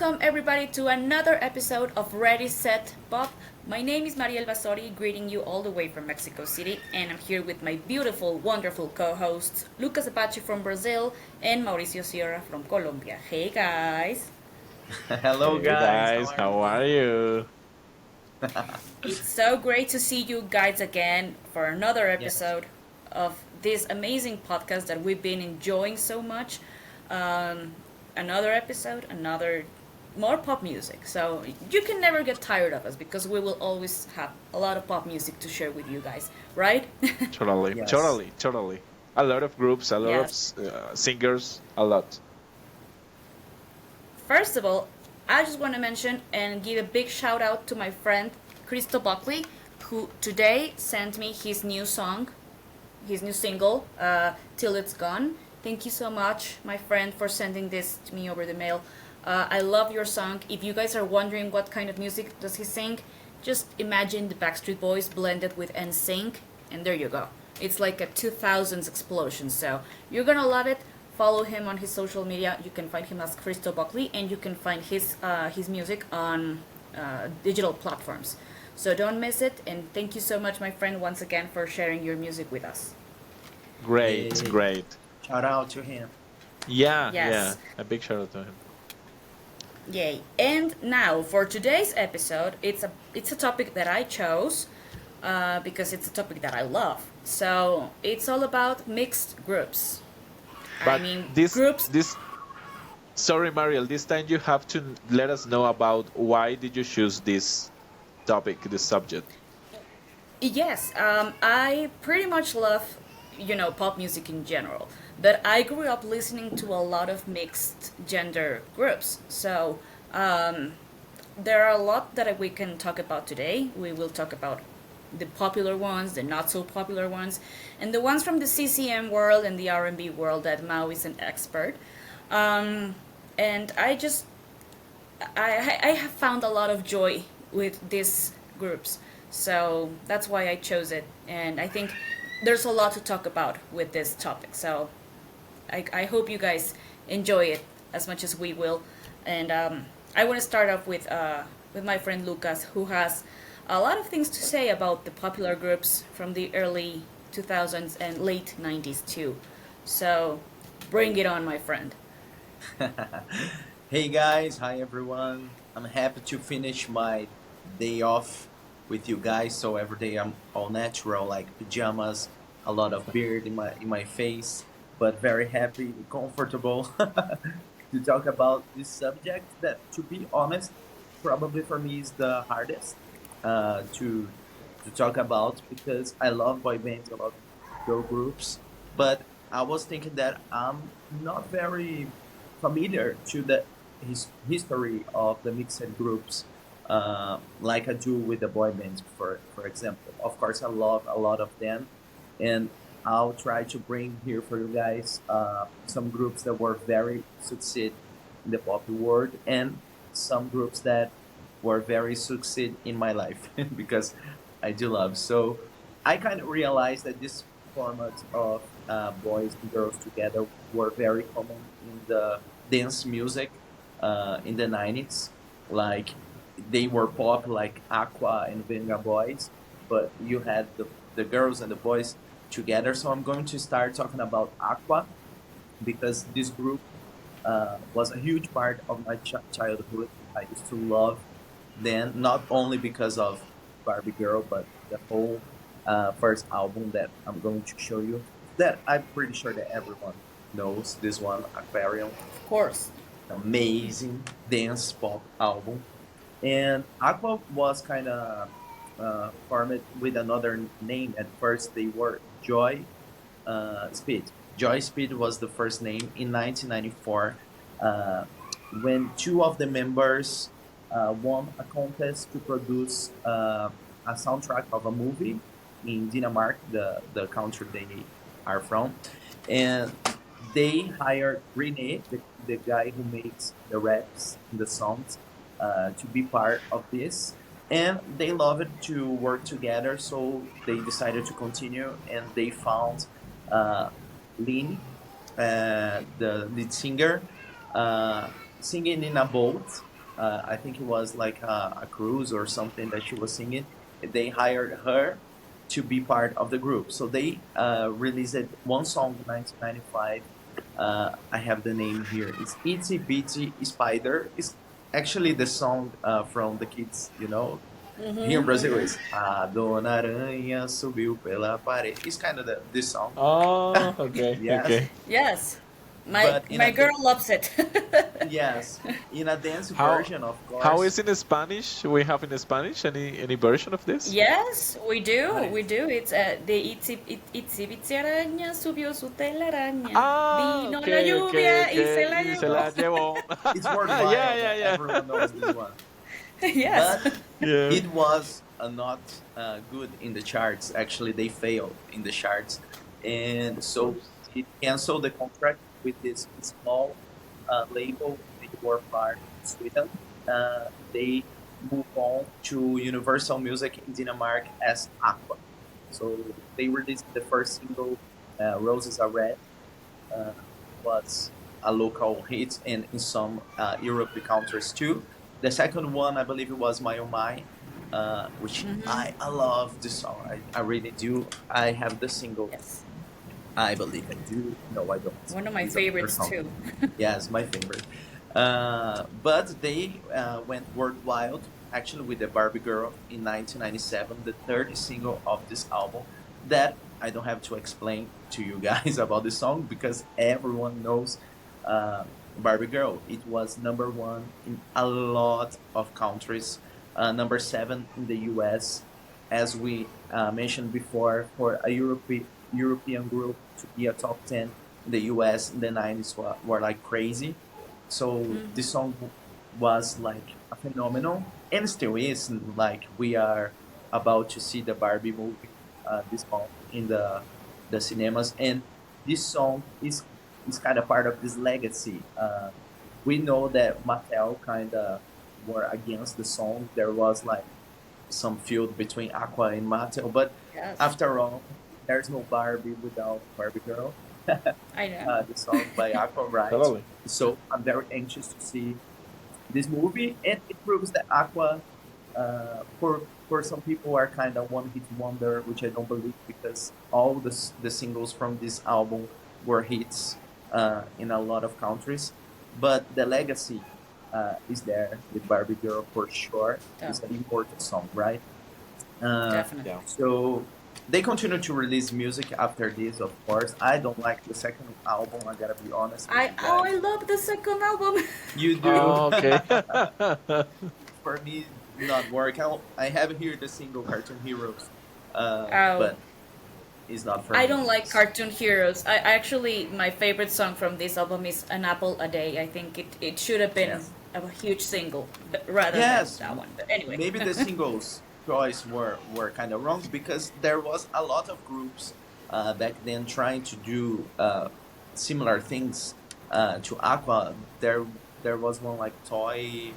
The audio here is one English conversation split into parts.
welcome everybody to another episode of Ready Set Pop. My name is Mariel Basori, greeting you all the way from Mexico City, and I'm here with my beautiful, wonderful co-hosts Lucas Apache from Brazil and Mauricio Sierra from Colombia. Hey guys! Hello, Hey guys. How guys, are how you? are you? It's so great to see you guys again for another Yes. episode of this amazing podcast that we've been enjoying so much. Um, Another episode, another more pop music. So you can never get tired of us because we will always have a lot of pop music to share with you guys, right? Totally, Yes. totally, totally. A lot of groups, a lot of Yes. singers, a lot. First of all, I just want to mention and give a big shout out to my friend Christo Buckley, who today sent me his new song, his new single, Till It's Gone. Thank you so much, my friend, for sending this to me over the mail. I love your song. If you guys are wondering what kind of music does he sing, just imagine the Backstreet Boys blended with NSYNC, and there you go. It's like a 2000s explosion, so you're gonna love it. Follow him on his social media. You can find him as Christo Buckley, and you can find his music on digital platforms. So don't miss it, and thank you so much, my friend, once again for sharing your music with us. Great, Yay. great. Shout out to him. Yeah. Yes, A big shout out to him. yay! And now for today's episode, it's a topic that I chose because it's a topic that I love. So it's all about mixed groups. I But mean, this, groups. this, sorry, Mariel, this time you have to let us know about why did you choose this topic, this subject. Yes, I pretty much love, pop music in general. But I grew up listening to a lot of mixed gender groups. So there are a lot that we can talk about today. We will talk about the popular ones, the not so popular ones, and the ones from the CCM world and the R&B world that Mao is an expert. Um, and I have found a lot of joy with these groups. So that's why I chose it. And I think there's a lot to talk about with this topic. So I hope you guys enjoy it as much as we will. And I want to start off with my friend Lucas, who has a lot of things to say about the popular groups from the early 2000s and late 90s too. So bring it on, my friend. Hey, guys. Hi, everyone. I'm happy to finish my day off with you guys. So every day I'm all natural, like pajamas, a lot of beard in my face, but very happy, comfortable to talk about this subject that, to be honest, probably for me is the hardest to talk about because I love boy bands, I love girl groups, but I was thinking that I'm not very familiar to the history of the mixed groups, like I do with the boy bands, for example. Of course, I love a lot of them, and I'll try to bring here for you guys some groups that were very succeed in the pop world and some groups that were very succeed in my life because I do love. So I kind of realized that this format of boys and girls together were very common in the dance music in the 90s. Like they were pop like Aqua and Venga Boys, but you had the girls and the boys together. So I'm going to start talking about Aqua because this group was a huge part of my childhood. I used to love them not only because of Barbie Girl, but the whole first album that I'm going to show you. That I'm pretty sure that everyone knows this one, Aquarium. Of course. Amazing dance pop album. And Aqua was kind of formed with another name. At first, they were Joy Speed. Joy Speed was the first name in 1994 uh, when two of the members won a contest to produce a soundtrack of a movie in Denmark, the country they are from. And they hired Rene, the guy who makes the raps and the songs, to be part of this. And they loved to work together, so they decided to continue and they found uh, Lynn, the lead singer, uh, singing in a boat. I think it was like a cruise or something that she was singing. They hired her to be part of the group. So they released one song in 1995. I have the name here. It's Itsy Bitsy Spider. It's actually the song from the kids, you know. Here in Brazil is A Dona Aranha subiu pela parede. It's kind of this song. Oh, okay, Yes, okay. Yes, my but in my a girl loves it. yes, in a dance How version, of how course. is in Spanish? We have in Spanish any version of this? Yes, we do. Right. We do. It's the Itsy Bitsy Araña subió su telaraña. Ah, Vino la okay, okay, lluvia y se okay. la Y se llevó. la llevó. It's Yeah, worldwide. yeah, yeah. Everyone knows this one. Yes. But Yeah. it was not good in the charts. Actually, they failed in the charts, and Of so course. it canceled the contract with this small label. They were part of Sweden. They moved on to Universal Music in Denmark as Aqua. So they released the first single, "Roses Are Red," uh, was a local hit in some European countries too. The second one, I believe it was My Oh My, which I love the song. I really do. I have the single. Yes. I believe I do. No, I don't. One of my It's another favorites song. too. Yes, my favorite. But they went worldwide actually with the Barbie Girl in 1997, the third single of this album. That I don't have to explain to you guys about the song because everyone knows uh, Barbie Girl. It was number one in a lot of countries, number seven in the US, as we mentioned before, for a European group to be a top 10 in the US in the 90s were like crazy. So this song was like a phenomenal and still is. Like we are about to see the Barbie movie this month in the cinemas, and this song is kind of part of this legacy. We know that Mattel kind of were against the song. There was like some feud between Aqua and Mattel, but Yes, after all, there's no Barbie without Barbie Girl. I know. The song by Aqua, right? Totally. So I'm very anxious to see this movie, and it proves that Aqua, for some people, are kind of one hit wonder, which I don't believe because all the singles from this album were hits in a lot of countries, but the legacy is there with Barbie Girl for sure. Yeah, It's an important song, right? Uh, definitely. Yeah. so they continue to release music after this, of course. I don't like the second album, I gotta be honest with you I guys. love the second album. You do. Oh, okay. For me, not work. I have here the single Cartoon Heroes, Oh, but it's not for I me. don't like cartoon heroes. I actually my favorite song from this album is An Apple a Day. I think it should have been Yes. a huge single rather than Yes, that one. But anyway. maybe the singles choice were kind of wrong because there was a lot of groups back then trying to do similar things to Aqua. There was one like Toy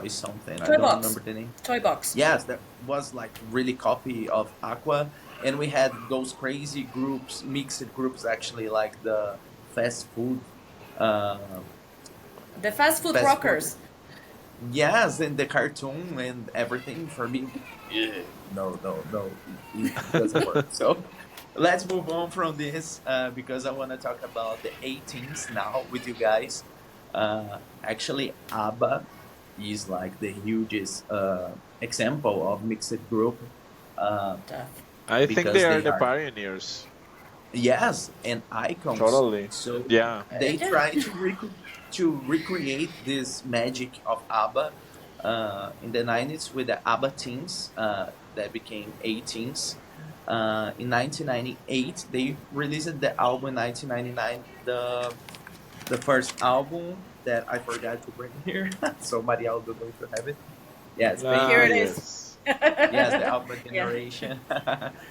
something. I Toy don't Box. remember the name. Toy Box. Yes, that was like really copy of Aqua, and we had those crazy groups, mixed groups actually, like the fast food, uh, The Fast Food fast food. Rockers. Yes, and the cartoon and everything for me. Yeah, no, no, no, it doesn't work. So let's move on from this because I want to talk about the 18s now with you guys. Actually, ABBA is like the hugest example of mixed group uh, Stuff. I think they because are they the are, pioneers. yes, and icons. Totally. So Yeah. they Yeah. try to recreate this magic of ABBA in the 90s with the ABBA teens that became 18s. In 1998, they released the album in 1999, the first album that I forgot to bring here. So Marielle don't know if you have it. Yes, Here Ah, it Painkiller. is. yes. Yes, the Alpha Yeah. Generation.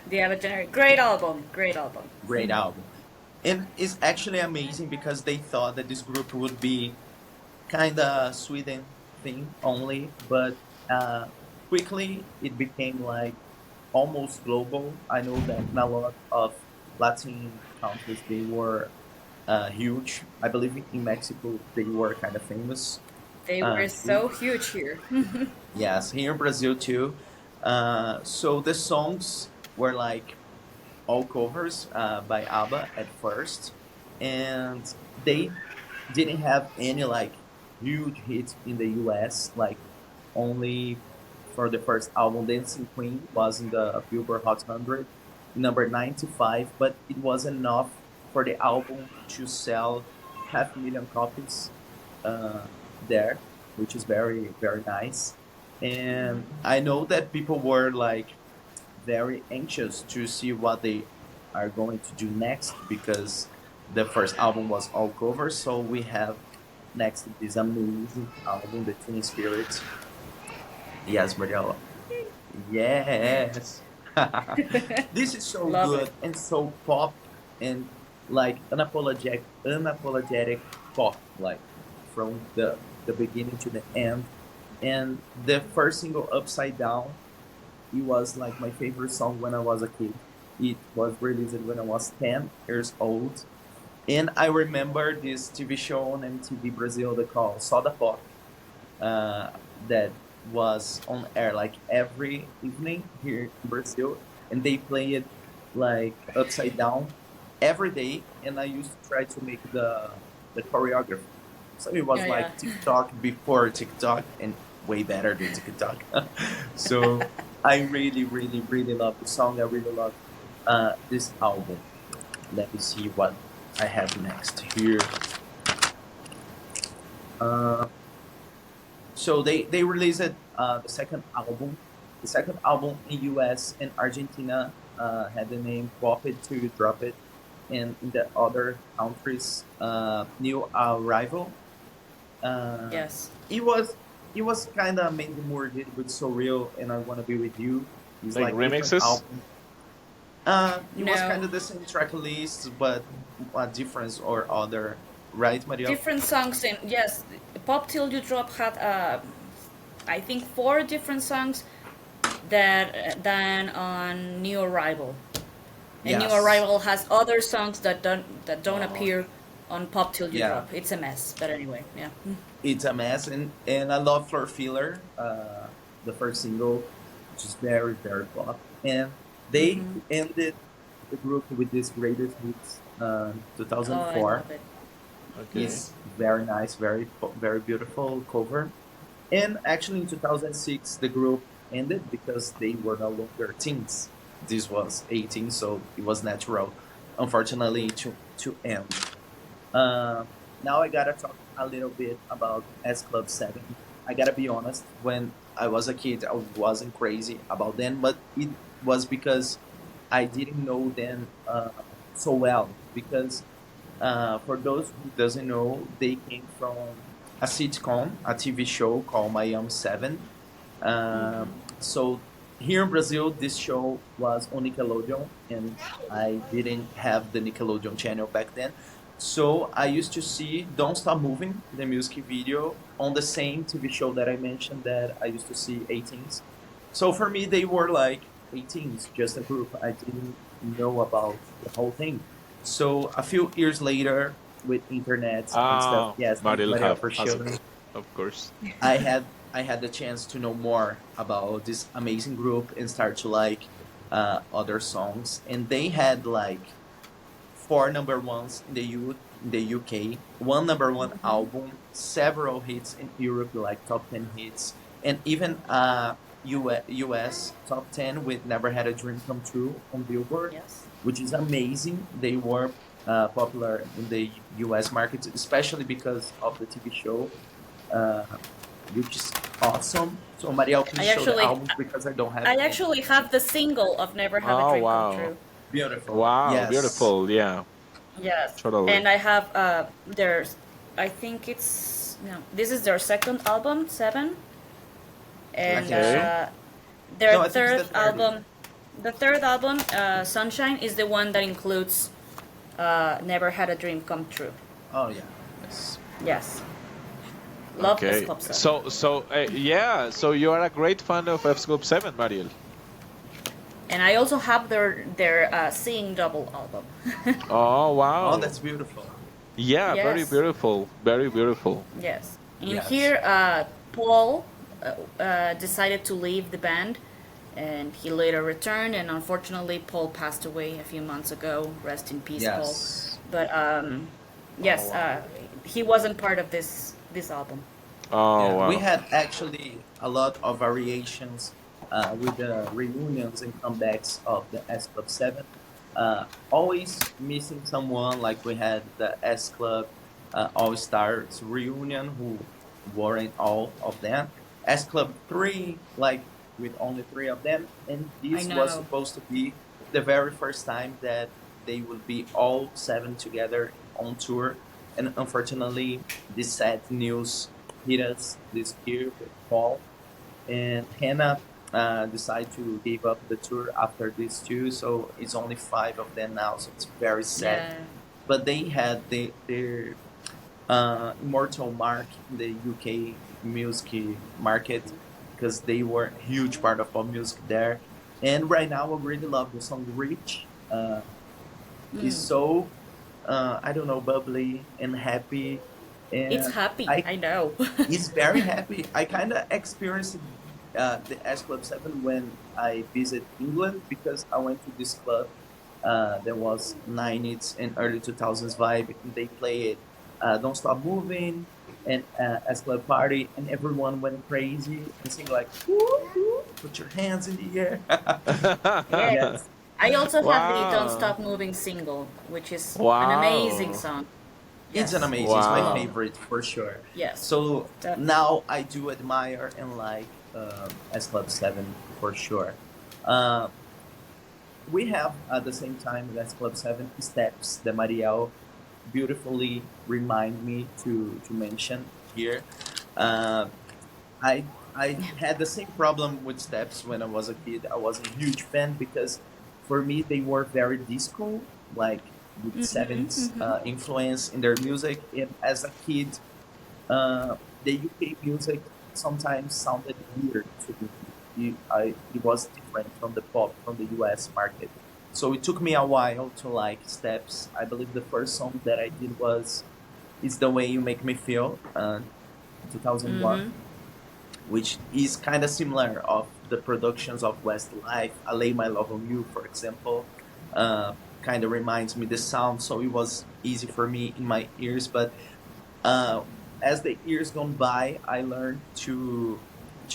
The Ava Generic. Great album. Great album. Great album. And it's actually amazing because they thought that this group would be kind of Sweden thing only, but uh, quickly it became like almost global. I know that in a lot of Latin countries they were huge. I believe in Mexico they were kind of famous. They were Here. so huge here. Yes, here in Brazil too. So the songs were like all covers by ABBA at first, and they didn't have any like huge hits in the US. Like only for the first album, Dancing Queen was in the Billboard Hot 100, number 95, but it was enough for the album to sell 500,000 copies uh, there, which is very very nice. And I know that people were like very anxious to see what they are going to do next because the first album was all covers. So we have next this amazing album, The Teen Spirit. Yes, Mariela. Yes. This is so Love good it. and so pop and like unapologetic pop, like from the beginning to the end. And the first single, Upside Down, it was like my favorite song when I was a kid. It was released when I was 10 years old. And I remember this TV show on MTV Brazil they call Soda Pop uh, that was on air like every evening here in Brazil. And they play it like upside down every day. And I used to try to make the choreography. So it was Yeah, yeah. like TikTok before TikTok and way better than TikTok. So I really, really, really love the song. I really love this album. Let me see what I have next here. Uh, so they released the second album. The second album in US and Argentina had the name Pop It to Drop It, and in the other countries, New Arrival. Uh, Yes. it was it was kind of Mandy Moore did with Surreal and I Wanna Be With You. It's Like like different remixes? album. It was kind No. of the same track list, but a difference or other, right, Maria? Different songs in yes. Pop Till You Drop had I think four different songs that than on New Arrival. And New Yes. Arrival has other songs that don't Oh, appear on Pop Till You yeah, Drop. It's a mess. But anyway, yeah. it's a mess, and I love Floor Filler, the first single, which is very very pop, and they Mm-hmm. ended the group with this greatest hits, Oh, I 2004. love it. Okay. It's very nice, very beautiful cover. And actually, in 2006, the group ended because they were no longer teens. This was 18, so it was natural, unfortunately, to end. Uh, Now I gotta talk a little bit about S Club 7. I gotta be honest, when I was a kid, I wasn't crazy about them, but it was because I didn't know them so well. Because for those who doesn't know, they came from a sitcom, a TV show called Miami 7. Um, so here in Brazil, this show was on Nickelodeon, and I didn't have the Nickelodeon channel back then. So I used to see Don't Stop Moving, the music video, on the same TV show that I mentioned that I used to see 18s. So for me, they were like 18s, just a group. I didn't know about the whole thing. So a few years later, with internet and stuff, Ah, yes, thank you, Mariel Maria, have for has showing me. of course. I had the chance to know more about this amazing group and start to like other songs. And they had like four number ones in in the UK, one number one album, several hits in Europe, like top 10 hits, and even US top 10 with Never Had a Dream Come True on Billboard, Yes. which is amazing. They were popular in the US market, especially because of the TV show, uh, which is awesome. So Mariel, please I show the actually albums because I don't have I any. actually have the single of Never Had a Oh Dream Come wow. True. Beautiful. Wow, Yes. beautiful. Yeah, Yes. totally. And I have there's I think it's no, this is their second album, Seven. I And think so. Okay. No, their I think it's the third third one. album, the third album, Sunshine, is the one that includes Never Had a Dream Come True. Oh yeah. Yes. Yes. Love S Okay. Club 7. So yeah. So you are a great fan of F Scope 7, Mariel. And I also have their Seeing Double album. Oh Oh, wow. that's beautiful. Yeah, very Yes. beautiful. Very beautiful. Yes. And Yes. here, Paul decided to leave the band, and he later returned. And unfortunately, Paul passed away a few months ago. Rest in peace, Paul. Yes. But Oh yes, wow. he wasn't part of this album. Oh Yeah, we wow. had actually a lot of variations with the reunions and comebacks of the S Club 7. Always missing someone, like we had the S Club All Stars reunion, who weren't all of them. S Club 3, like with only three of them. And I this was know. supposed to be the very first time that they would be all seven together on tour. And unfortunately, this sad news hit us this year with Paul and Hannah. Decided to give up the tour after these two, so it's only five of them now. So it's very sad. Yeah. But they had their immortal mark in the UK music market because they were a huge part of pop music there. And right now, I really love the song "Rich." It's so I don't know, bubbly and happy, It's and happy. I I know. it's very happy. I kind of experienced the S Club 7 when I visit England because I went to this club. There was 90s and early 2000s vibe. And they played Don't Stop Moving and S Club Party, and everyone went crazy and sing like, "Woo, woo, put your hands in the air." Yeah. Yes, I also have the "Don't Wow. Stop Moving" single, which is an amazing Wow. song. it's an Yes. amazing. It's my Wow. favorite for sure. Yes. So Definitely. now I do admire and like S Club 7 for sure. Uh, we have at the same time as Club 7 steps that Mariel beautifully remind me to mention here. Uh, I I had the same problem with steps when I was a kid. I was a huge fan because for me they were very disco, like with sevens influence in their music. And as a kid, uh, the UK music sometimes sounded weird to me. It was different from the pop from the US market. So it took me a while to like Steps. I believe the first song that I did was "It's the Way You Make Me Feel," 2001, which is kind of similar of the productions of Westlife. "I Lay My Love on You," for example, kind of reminds me the sound. So it was easy for me in my ears, but uh, as the years gone by, I learned to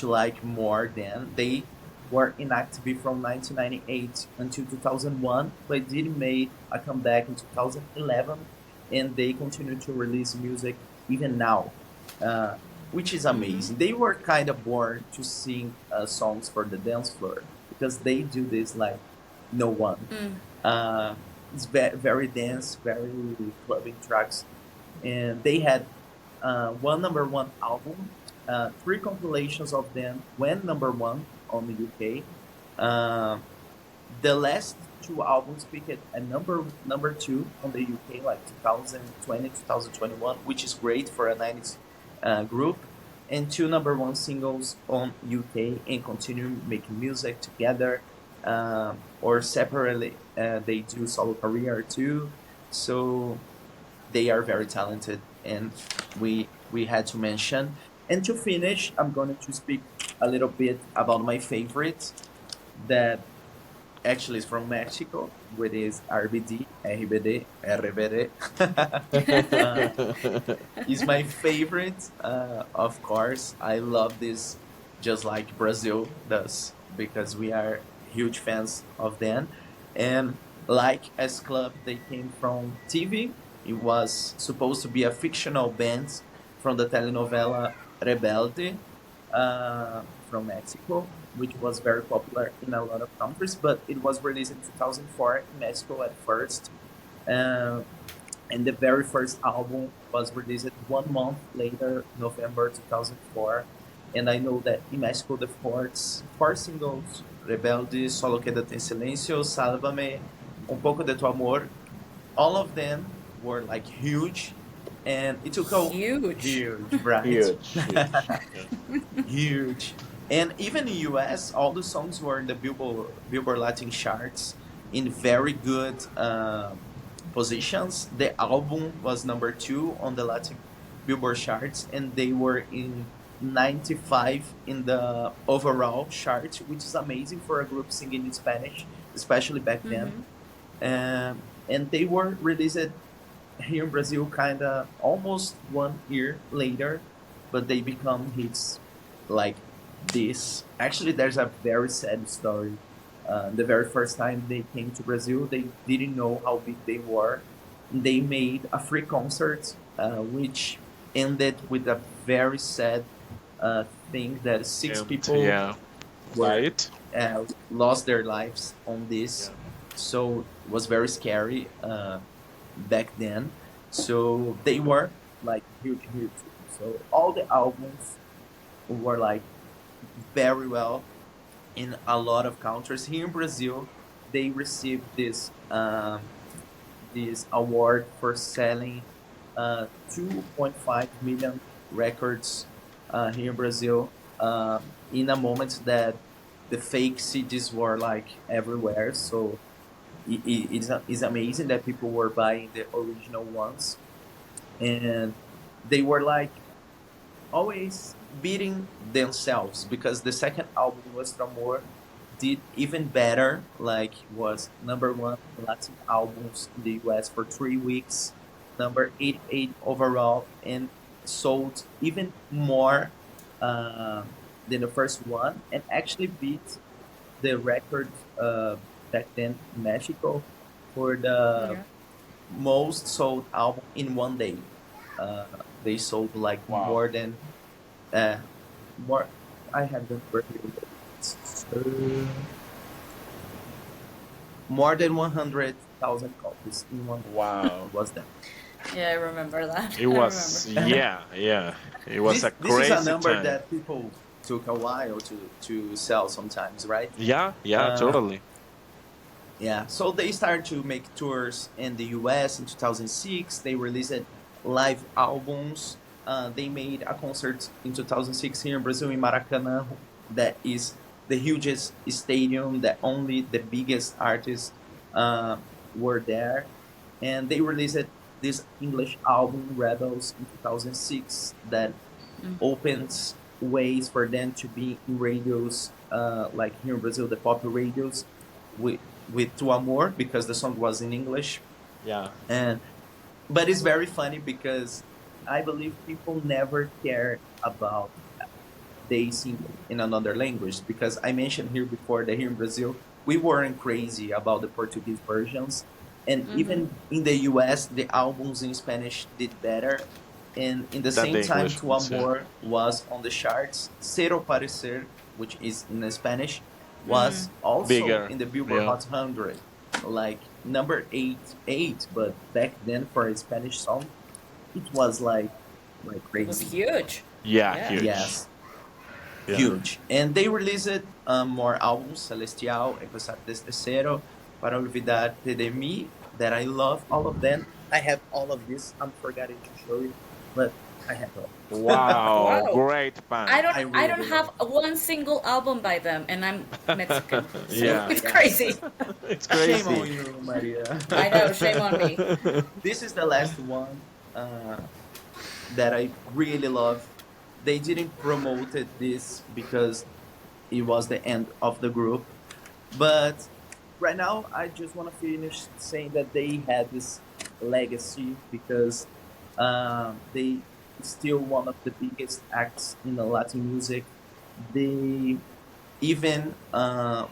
like more than they were inactive from 1998 until 2001, but did make a comeback in 2011, and they continue to release music even now, uh, which is amazing. They were kind of born to sing songs for the dance floor because they do this like no one. Uh, it's very dance, very clubbing tracks, and they had one number one album, three compilations of them went number one on the UK. Uh, the last two albums picked a number two on the UK, like 2020, 2021, which is great for a 90s group, and two number one singles on UK, and continue making music together or separately. They do solo career too. So they are very talented, and we had to mention. And to finish, I'm going to speak a little bit about my favorite that actually is from Mexico, which is RBD, RBD, RBD. uh, is my favorite. Of course, I love this just like Brazil does because we are huge fans of them. And like S Club, they came from TV. It was supposed to be a fictional band from the telenovela Rebelde from Mexico, which was very popular in a lot of countries, but it was released in 2004 in Mexico at first. Uh, and the very first album was released 1 month later, November 2004. And I know that in Mexico, the four singles, Rebelde, Solo Quédate en Silencio, Sálvame, Un Poco de Tu Amor, all of them were like huge. And it took a Huge. huge, right? Huge, huge. Yeah. Huge. And even in US, all the songs were in the Billboard Latin charts in very good positions. The album was number two on the Latin Billboard charts, and they were in 95 in the overall chart, which is amazing for a group singing in Spanish, especially back then. Mm-hmm. And they were released here in Brazil kind of almost 1 year later, but they become hits like this. Actually, there's a very sad story. The very first time they came to Brazil, they didn't know how big they were. They made a free concert, which ended with a very sad thing that six And people yeah, were right. lost their lives on Yeah. this. So it was very scary back then. So they were like huge, huge. So all the albums were like very well in a lot of countries. Here in Brazil, they received this award for selling 2.5 million records here in Brazil, in a moment that the fake CDs were like everywhere. So it's amazing that people were buying the original ones, and they were like always beating themselves because the second album, was Amor, did even better. Like was number one Latin albums in the US for 3 weeks, number 88 overall, and sold even more uh, than the first one, and actually beat the record back then in Mexico for the Yeah. most sold album in 1 day. Uh, they sold like Wow. uh, more. I have the number here. More than 100,000 copies in 1 day. Wow. Was that? Yeah, I remember that. It I was, remember. yeah, yeah. It was a This is a crazy number time. that people took a while to sell sometimes, right? Yeah, yeah, Uh, totally. Yeah, so they started to make tours in the US in 2006. They released live albums. They made a concert in 2006 here in Brazil in Maracanã, that is the hugest stadium that only the biggest artists uh, were there. And they released this English album, Rebels, in 2006, that opens ways for them to be in radios, like here in Brazil, the pop radios, with Tu Amor, because the song was in English. Yeah. And but it's very funny because I believe people never care about they sing in another language, because I mentioned here before that here in Brazil we weren't crazy about the Portuguese versions, and Mm-hmm. even in the US the albums in Spanish did better. And in the Than same the time, English Tu ones, yeah. Amor was on the charts. Cero Parecer, which is in Spanish, Mm. was also Bigger. in the Billboard Yeah. Hot 100, like number eight. But back then, for a Spanish song, it was like It was crazy. huge. Yeah, Yeah. huge. Yes, Yeah. huge. And they released more albums, Celestial, Empezar desde cero, Para Olvidarte de mí, that I love all of them. I have all of this. I'm forgetting to show you, but I have all. Wow, Wow. great I band. don't I I really don't do have love. one single album by them, and I'm Mexican. So Yeah. it's Yes. crazy. It's Shame crazy. on you, Maria. I know, shame on me. This is the last one that I really love. They didn't promote it this because it was the end of the group, but right now I just want to finish saying that they had this legacy because they still one of the biggest acts in the Latin music. They even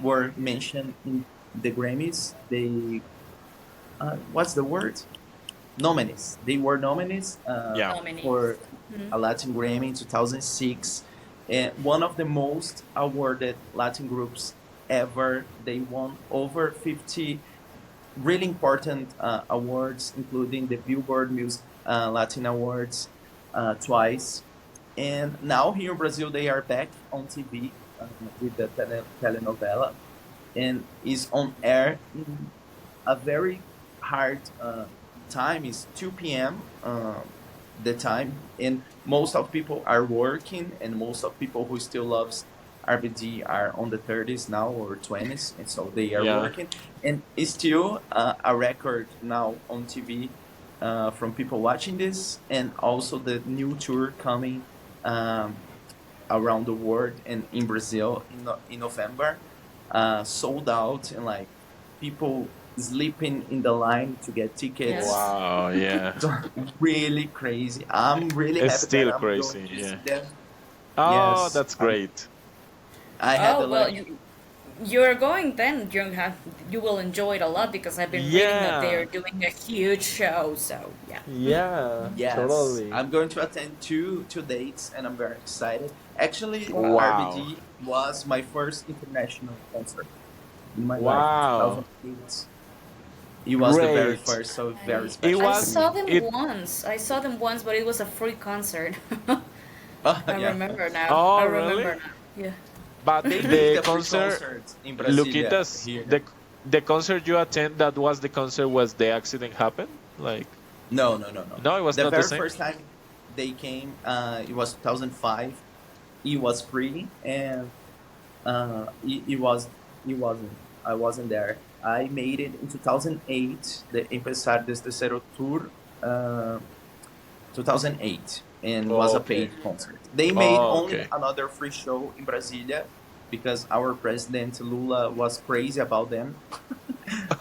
were mentioned in the Grammys. They what's the word? Nominees. They were nominees Yeah. Nominees. for a Latin Grammy in 2006, and one of the most awarded Latin groups ever. They won over 50 really important awards, including the Billboard Music Latin Awards twice. And now here in Brazil, they are back on TV with the telenovela, and is on air in a very hard time. Is 2 p.m. The time, and most of people are working, and most of people who still loves RBD are on the 30s now or 20s, and so they are Yeah. working, and it's still a record now on TV from people watching this, and also the new tour coming um, around the world and in Brazil in November, sold out, and like people sleeping in the line to get tickets. Yes. Wow, yeah. So really crazy. I'm really It's happy that still I'm going crazy, to yeah. see them. Oh, Yes, that's great. I had Oh the well, luck. you're going then. You will enjoy it a lot because I've been reading that they are Yeah, doing a huge show. So yeah. yeah, Yes, totally. I'm going to attend two dates, and I'm very excited. Actually, Wow. Wow, RBD was my first international concert in my life in wow, 2008. It was the very great. first, so very I It special I to was saw me. them it. once. I saw them once, but it was a free concert. Oh, I yeah. remember now. I Oh, remember really? now. Yeah. But They make the the free concert, concerts in Brasilia Luquitas, here. the concert you attend, that was the concert was the accident happened? Like, No, no, no, no. no, it was The not the very same. first time they came, it was 2005. It was free, and it wasn't. I wasn't there. I made it in 2008. The Empezar desde Cero tour, 2008, and was a Okay. paid concert. They made Oh, only okay. another free show in Brasilia because our president Lula was crazy about them.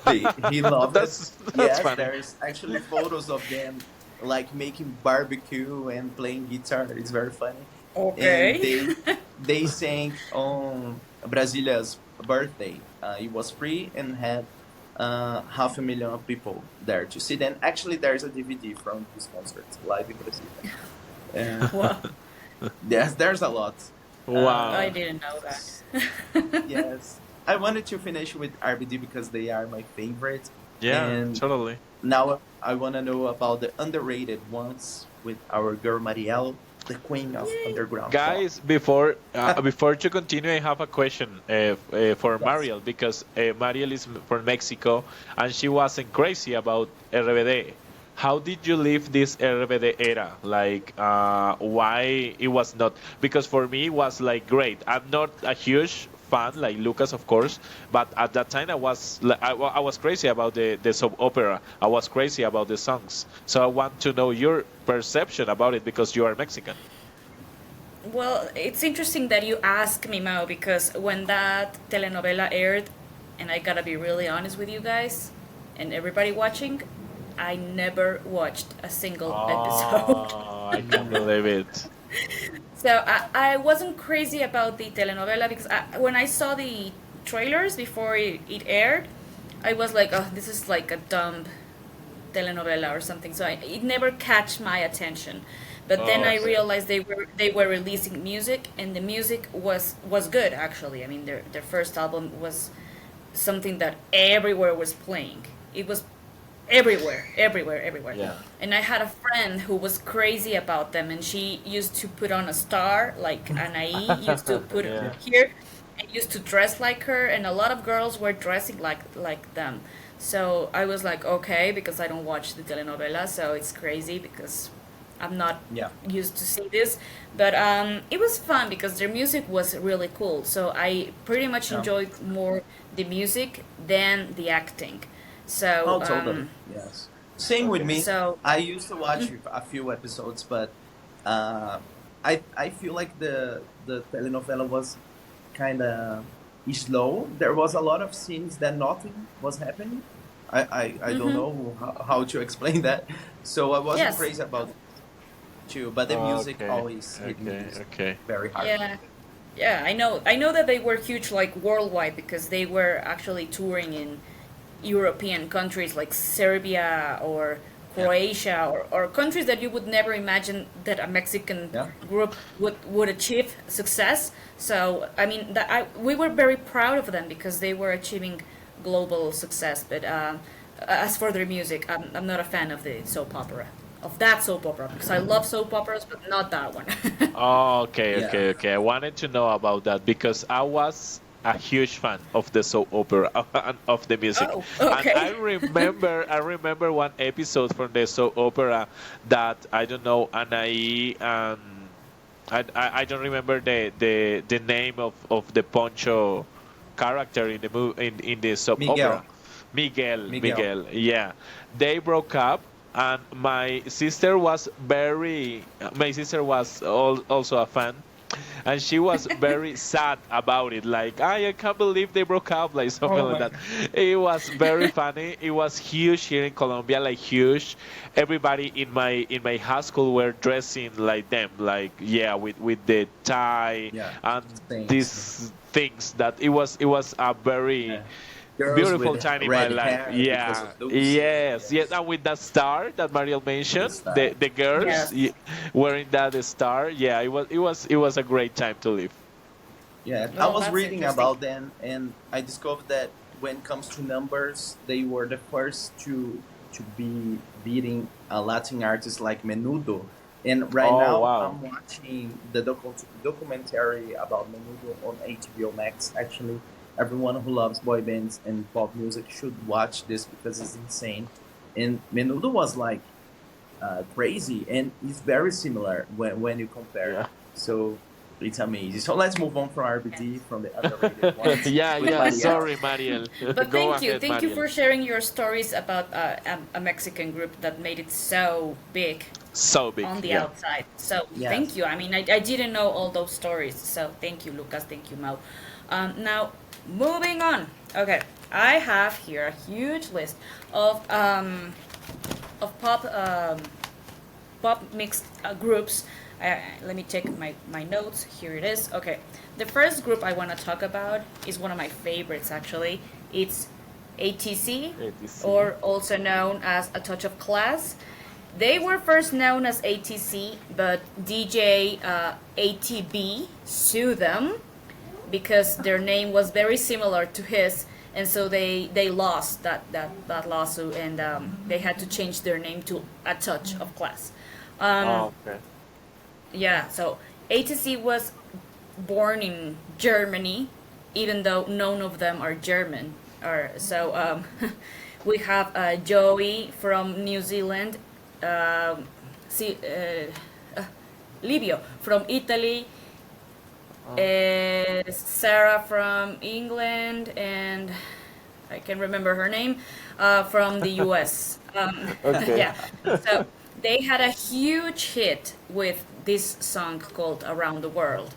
He loved it. That's Yes, funny. there's actually photos of them like making barbecue and playing guitar. It's very funny. And Okay. they sang on Brasilia's birthday. It was free and had 500,000 of people there to see. Then actually, there's a DVD from this concert live in Brasilia. Uh, Wow. yes, there's a lot. Wow. I Uh, didn't know s- that. yes, I wanted to finish with RBD because they are my favorite, Yeah, and totally. now I want to know about the underrated ones with our girl Marielle, the queen of Yay. underground pop. Guys, before to continue, I have a question for Yes. Mariel because Mariel is from Mexico and she wasn't crazy about RBD. How did you live this RBD era? Like, why it was not? Because for me, it was like great. I'm not a huge fan like Lucas, of course, but at that time I was crazy about the soap opera. I was crazy about the songs. So I want to know your perception about it because you are Mexican. Well, it's interesting that you ask me, Mao, because when that telenovela aired, and I gotta be really honest with you guys and everybody watching, I never watched a single episode. Oh, I can't believe it. So I wasn't crazy about the telenovela because when I saw the trailers before it aired, I was like, oh, this is like a dumb telenovela or something. So it never catch my attention. But then Oh, I okay. realized they were releasing music, and the music was good actually. I mean, their first album was something that everywhere was playing. It was everywhere, everywhere, everywhere. Yeah. And I had a friend who was crazy about them, and she used to put on a star like Anaí used to put it Yeah. Yeah. here, and used to dress like her, and a lot of girls were dressing like them. So I was like, okay, because I don't watch the telenovela, so it's crazy because I'm not Yeah. used to see this. But it was fun because their music was really cool. So I pretty much Yeah. enjoyed more the music than the acting. So Oh, totally. Yes. Same with Okay. me. so I used to watch a few episodes, but uh, I feel like the telenovela was kind of slow. There was a lot of scenes that nothing was happening. I don't mhm. know how to explain that. So I wasn't Yes. crazy about it too, but the music Okay. always hit me Okay. Okay. very hard. Yeah. Yeah, I know. I know that they were huge like worldwide because they were actually touring in European countries like Serbia or Yeah. Croatia or countries that you would never imagine that a Mexican Yeah. group would achieve success. So I mean that we were very proud of them because they were achieving global success. But as for their music, I'm not a fan of the soap opera of that soap opera because I love soap operas, but not that one. Oh, okay, Yeah. okay, okay. I wanted to know about that because I was a huge fan of the soap opera and of the music. Oh, And okay. I remember one episode from the soap opera that I don't know, Anai and I don't remember the name of the Poncho character in the in the soap Miguel. opera. Miguel, Miguel. Miguel, yeah. They broke up and my sister was also a fan, and she was very sad about it, like, I can't believe they broke up, like something Oh like my that. god. It was very funny. It was huge here in Colombia, like huge. Everybody in my high school were dressing like them, like, yeah, with the tie Yeah, and same, same. these things. That it was a very Yeah. Girls beautiful with time in my red life. hair because Yeah, of those. yes, yes. Yes, And with that star that Mariel the mentioned, the style. the girls Yes. wearing that star. Yeah, it was a great time to live. Yeah, I Well, was that's reading interesting. about them, and I discovered that when it comes to numbers, they were the first to be beating a Latin artist like Menudo. And right Oh now, wow. I'm watching the documentary about Menudo on HBO Max. Actually, everyone who loves boy bands and pop music should watch this because it's insane. And Menudo was like crazy, and it's very similar when you compare. Yeah. So it's amazing. So let's move on from RBD, Yes. from the underrated ones, Yeah, with yeah. Marielle. Sorry, Mariel. But Go thank you. ahead, Thank you Mariel. for sharing your stories about a Mexican group that made it so big So big. on the Yeah. outside. So thank Yes. you. I mean, I didn't know all those stories. So thank you, Lucas. Thank you, Mo. Now, moving on. Okay, I have here a huge list of pop mixed groups. Let me check my notes. Here it is. Okay. The first group I want to talk about is one of my favorites, actually. It's ATC, ATC. or also known as A Touch of Class. They were first known as ATC, but DJ ATB sued them because their name was very similar to his, and so they lost that lawsuit, and they had to change their name to A Touch of Class. Oh, okay. Yeah, so ATC was born in Germany, even though none of them are German. Or so we have Joey from New Zealand, um, see, Livio from Italy, Oh, Sarah from England, and I can remember her name from the US. okay. Yeah, so they had a huge hit with this song called Around the World.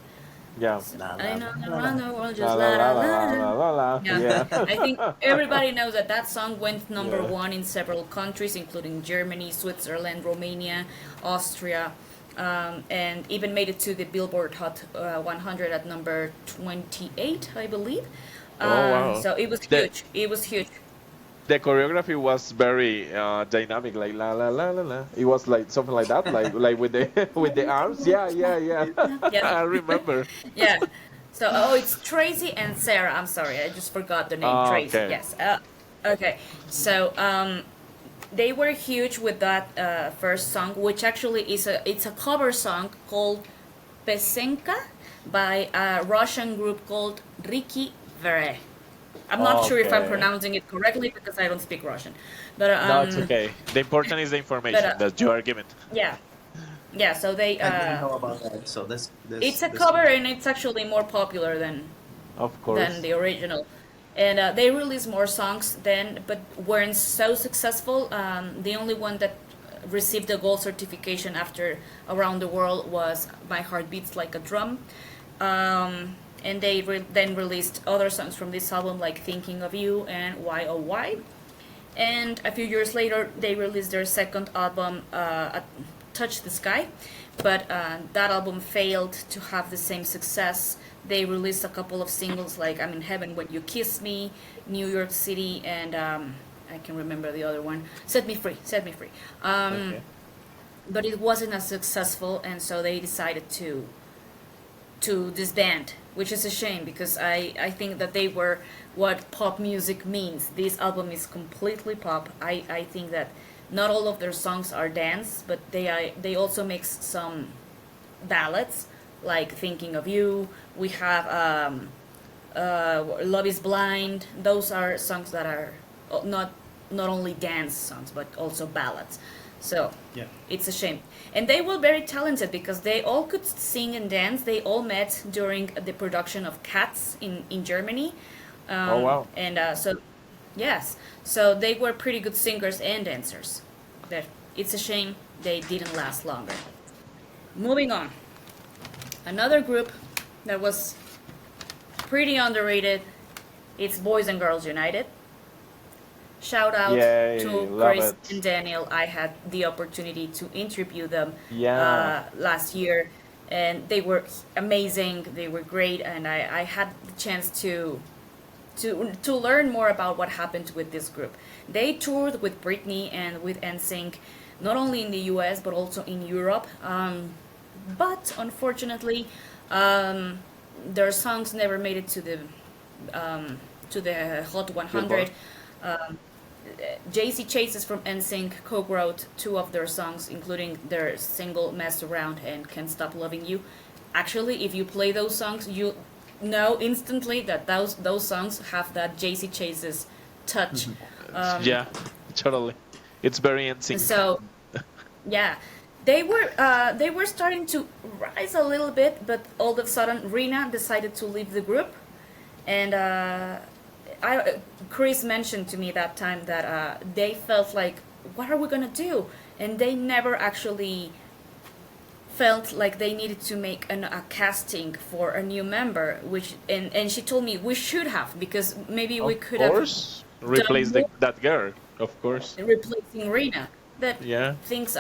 Yeah. La I la know la la la. around the world La just la la la la la la. la La. la la. Yeah, Yeah. I think everybody knows that that song went number Yeah. one in several countries, including Germany, Switzerland, Romania, Austria, and even made it to the Billboard Hot 100 at number 28, I believe. Oh wow. So it was The huge. It was huge. the choreography was very dynamic, like la la la la la. It was like something like that, like with the with the arms. Yeah, yeah, yeah. Yeah, I remember. yeah. So, oh, it's Tracy and Sarah. I'm sorry, I just forgot the name. Tracy. Okay. Yes. Okay. So, they were huge with that first song, which actually it's a cover song called Pesenka by a Russian group called Riki Vere. I'm not sure if I'm Okay. pronouncing it correctly because I don't speak Russian, but No, it's okay. The important is the but information that you are given. yeah, yeah. So they I didn't know about that. So it's a this cover, and it's actually more popular Of than course. the original. And they released more songs then, but weren't so successful. The only one that received a gold certification after Around the World was My Heart Beats Like a Drum. And they then released other songs from this album, like Thinking of You and Why Oh Why. And a few years later, they released their second album, Touch the Sky, but that album failed to have the same success. They released a couple of singles like I'm in Heaven When You Kiss Me, New York City, and I can remember the other one, Set Me Free, Set Me Free. Okay. But it wasn't as successful, and so they decided to disband, which is a shame because I think that they were what pop music means. This album is completely pop. I think that not all of their songs are dance, but they also mix some ballads like Thinking of You. We have Love Is Blind. Those are songs that are not only dance songs but also ballads. So Yeah. it's a shame. And they were very talented because they all could sing and dance. They all met during the production of Cats in Germany. Oh wow. And so, yes. So they were pretty good singers and dancers. That it's a shame they didn't last longer. Moving on, another group that was pretty underrated. It's Boys and Girls United. Shout out Yay, to love Chris it. and Daniel. I had the opportunity to interview them Yeah. last year, and they were amazing. They were great, and I had the chance to learn more about what happened with this group. They toured with Britney and with NSYNC, not only in the U.S. but also in Europe. But unfortunately, um, their songs never made it to the Hot 100. Billboard. Um, JC Chases from NSYNC co-wrote two of their songs, including their single "Mess Around" and "Can't Stop Loving You." Actually, if you play those songs, you know instantly that those songs have that JC Chases touch. Yeah, totally. It's very in sync. So yeah, they were starting to rise a little bit, but all of a sudden Rina decided to leave the group, and Chris mentioned to me that time that they felt like, what are we gonna do? And they never actually felt like they needed to make a casting for a new member, which and she told me we should have, because maybe we Of could have course, done replace more that girl. Of course. replacing Rina. But Yeah. things,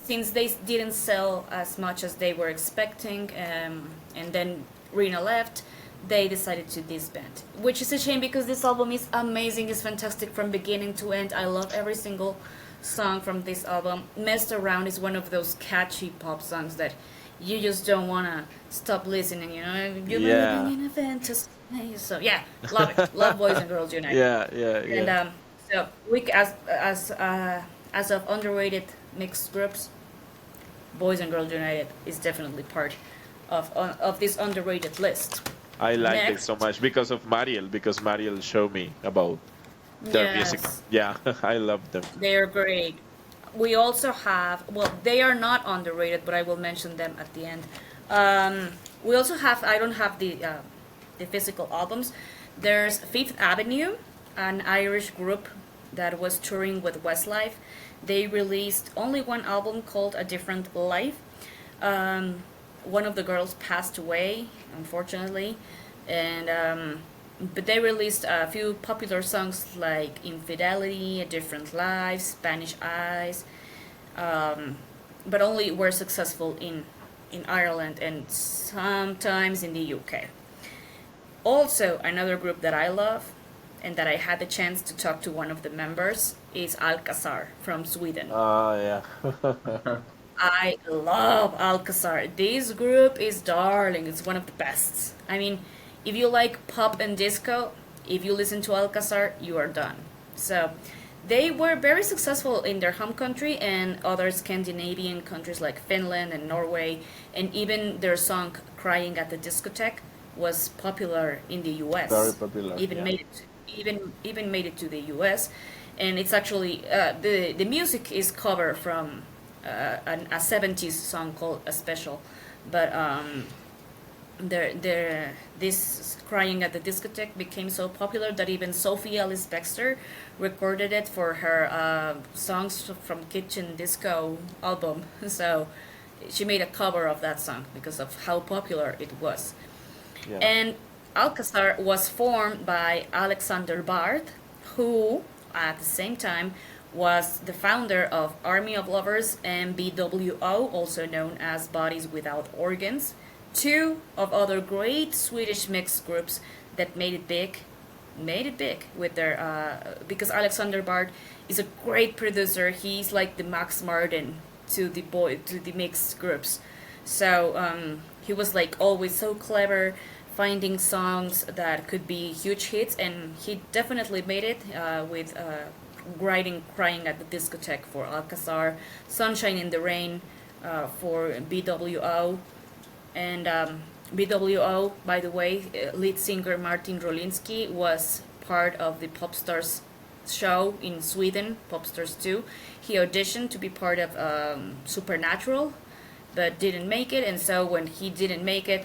since they didn't sell as much as they were expecting, and then Rina left, they decided to disband, which is a shame because this album is amazing. It's fantastic from beginning to end. I love every single song from this album. Messed Around is one of those catchy pop songs that you just don't want to stop listening, you know? You're Yeah. living in a fantasy. So yeah, love it. Love Boys and Girls Unite. Yeah, yeah, And yeah. so we as of underrated mixed groups, Boys and Girls United is definitely part of this underrated list. I like it Next, so much because of Mariel, because Mariel showed me about their music. yes, Yeah, I love them. they are great. We also have, well, they are not underrated, but I will mention them at the end. We also have, I don't have the physical albums. There's Fifth Avenue, an Irish group that was touring with Westlife. They released only one album called A Different Life. Um, One of the girls passed away, unfortunately, and but they released a few popular songs like Infidelity, A Different Life, Spanish Eyes, but only were successful in Ireland and sometimes in the UK. Also, another group that I love and that I had the chance to talk to one of the members is Alcazar from Sweden. Oh, yeah. I love Alcazar. This group is darling. It's one of the best. I mean, if you like pop and disco, if you listen to Alcazar, you are done. So, they were very successful in their home country and other Scandinavian countries like Finland and Norway, and even their song "Crying at the Discotheque" was popular in the U.S. Very popular. Even Yeah. made it, even made it to the U.S. And it's actually the music is cover from a 70s song called "A Special," but this "Crying at the Discotheque" became so popular that even Sophie Ellis Bextor recorded it for her songs from Kitchen Disco album. So she made a cover of that song because of how popular it was. Yeah. And Alcazar was formed by Alexander Bard, who at the same time was the founder of Army of Lovers and BWO, also known as Bodies Without Organs, two of other great Swedish mixed groups that made it big with their because Alexander Bard is a great producer. He's like the Max Martin to the mixed groups. So he was like always so clever finding songs that could be huge hits, and he definitely made it with writing "Crying at the Discotheque" for Alcazar, "Sunshine in the Rain" for BWO, and BWO, by the way, lead singer Martin Rolinski was part of the Popstars show in Sweden, Popstars 2. He auditioned to be part of Supernatural, but didn't make it, and so when he didn't make it,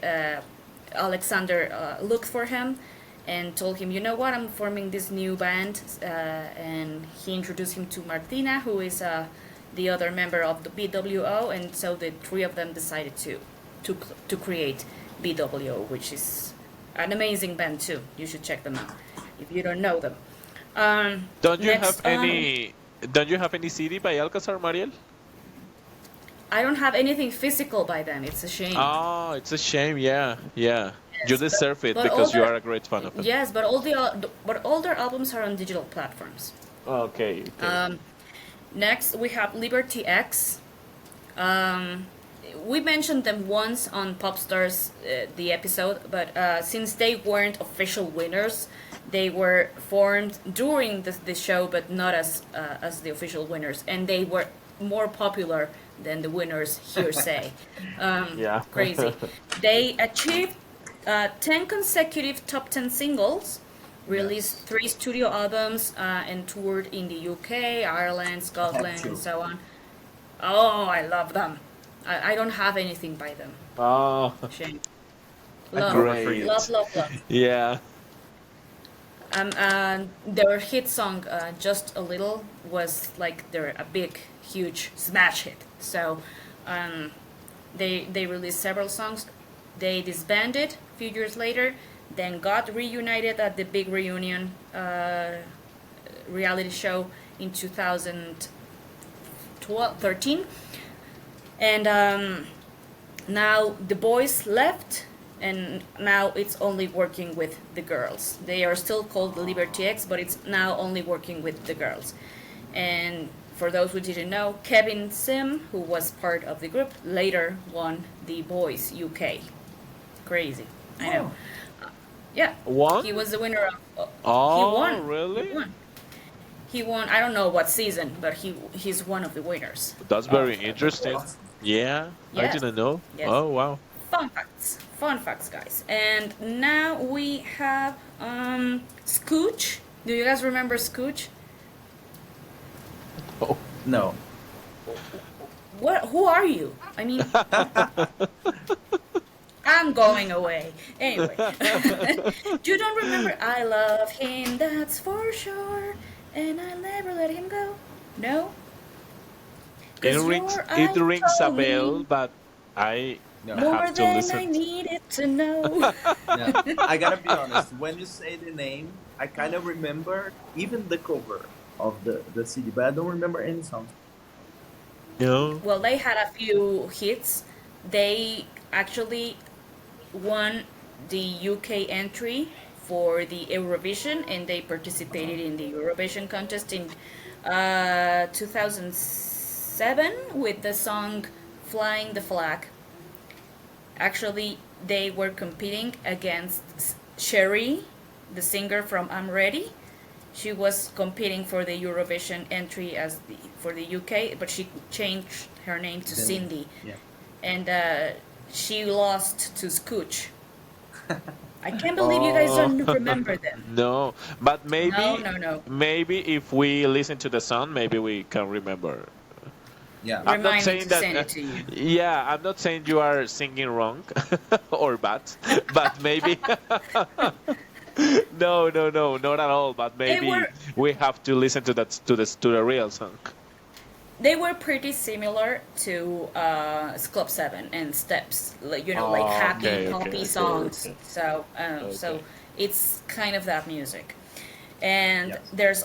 Alexander looked for him and told him, you know what, I'm forming this new band, and he introduced him to Martina, who is the other member of the BWO, and so the three of them decided to create BWO, which is an amazing band too. You should check them out if you don't know them. Don't you Next, have any? Don't you have any CD by Alcazar, Mariel? I don't have anything physical by them. It's a shame. Oh, it's a shame. Yeah, yeah. You Yes, deserve it but because you all are a great fan of it. yes, but all their albums are on digital platforms. Okay. Okay. Next, we have Liberty X. We mentioned them once on Popstars, the episode, but since they weren't official winners, they were formed during the show, but not as the official winners, and they were more popular than the winners here say. Yeah. Crazy. They achieved 10 consecutive top 10 singles, released 3 studio albums, and toured in the UK, Ireland, Scotland, to. and so on. Oh, I love them. I don't have anything by them. Oh, Shame. I Love, cover for you. love, love, love. yeah. Their hit song, "Just a Little," was like a big, huge smash hit. So, they released several songs. They disbanded a few years later, then got reunited at the big reunion reality show in 2013, and now the boys left, and now it's only working with the girls. They are still called Liberty X, but it's now only working with the girls. And for those who didn't know, Kevin Sim, who was part of the group, later won the Boys UK. Crazy, I know. Yeah, Won? he was the winner of. Oh, he won. really? He won. He won. I don't know what season, but he's one of the winners. That's very Oh, interesting. awesome. Yeah, I Yes. didn't know. Yes. Oh, wow. Fun facts, guys. And now we have Scooch. Do you guys remember Scooch? Oh. No. What? Who are you? I mean, I'm going away. Anyway, you don't remember? I love him, that's for sure, and I'll never let him go. No. It 'Cause rings. your It eyes rings a told me bell, but I No. more have to than I listen. needed to know. Yeah. I gotta be honest. When you say the name, I kind of remember even the cover of the CD, but I don't remember any song. No. Well, they had a few hits. They actually won the UK entry for the Eurovision, and they participated in the Eurovision contest in 2007 with the song "Flying the Flag." Actually, they were competing against Sherry, the singer from I'm Ready. She was competing for the Eurovision entry for the UK, but she changed her name to Then- Cindy, Yeah. and she lost to Scooch. I can't believe you guys don't remember them. No, but maybe, No. maybe if we listen to the song, maybe we can remember. Yeah. I'm not Remind me saying to that. send it to you. Yeah, I'm not saying you are singing wrong or bad, but maybe. No, not at all. But maybe were- we have to listen to that to the real song. They were pretty similar to Club 7 and Steps, like like Oh, happy, okay, poppy okay, songs. okay. So, so Okay. it's kind of that music. And Yes. there's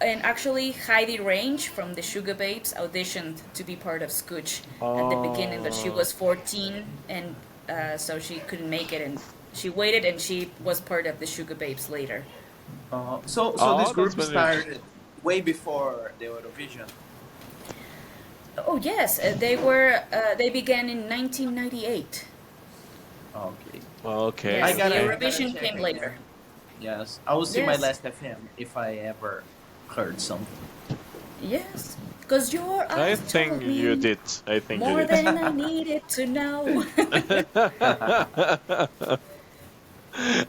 and actually Heidi Range from the Sugar Babes auditioned to be part of Scooch at the beginning, but she was 14, and so she couldn't make it, and she waited, and she was part of the Sugar Babes later. So Oh, this that's group very started way before the Eurovision. Oh yes, they began in 1998. Okay. Okay. Yes, I gotta- the I Eurovision gotta check came again. later. Yes, I will see my Yes. last FM if I ever heard something. Yes, because your I eyes think told me you did. I think more you did. than I needed to know.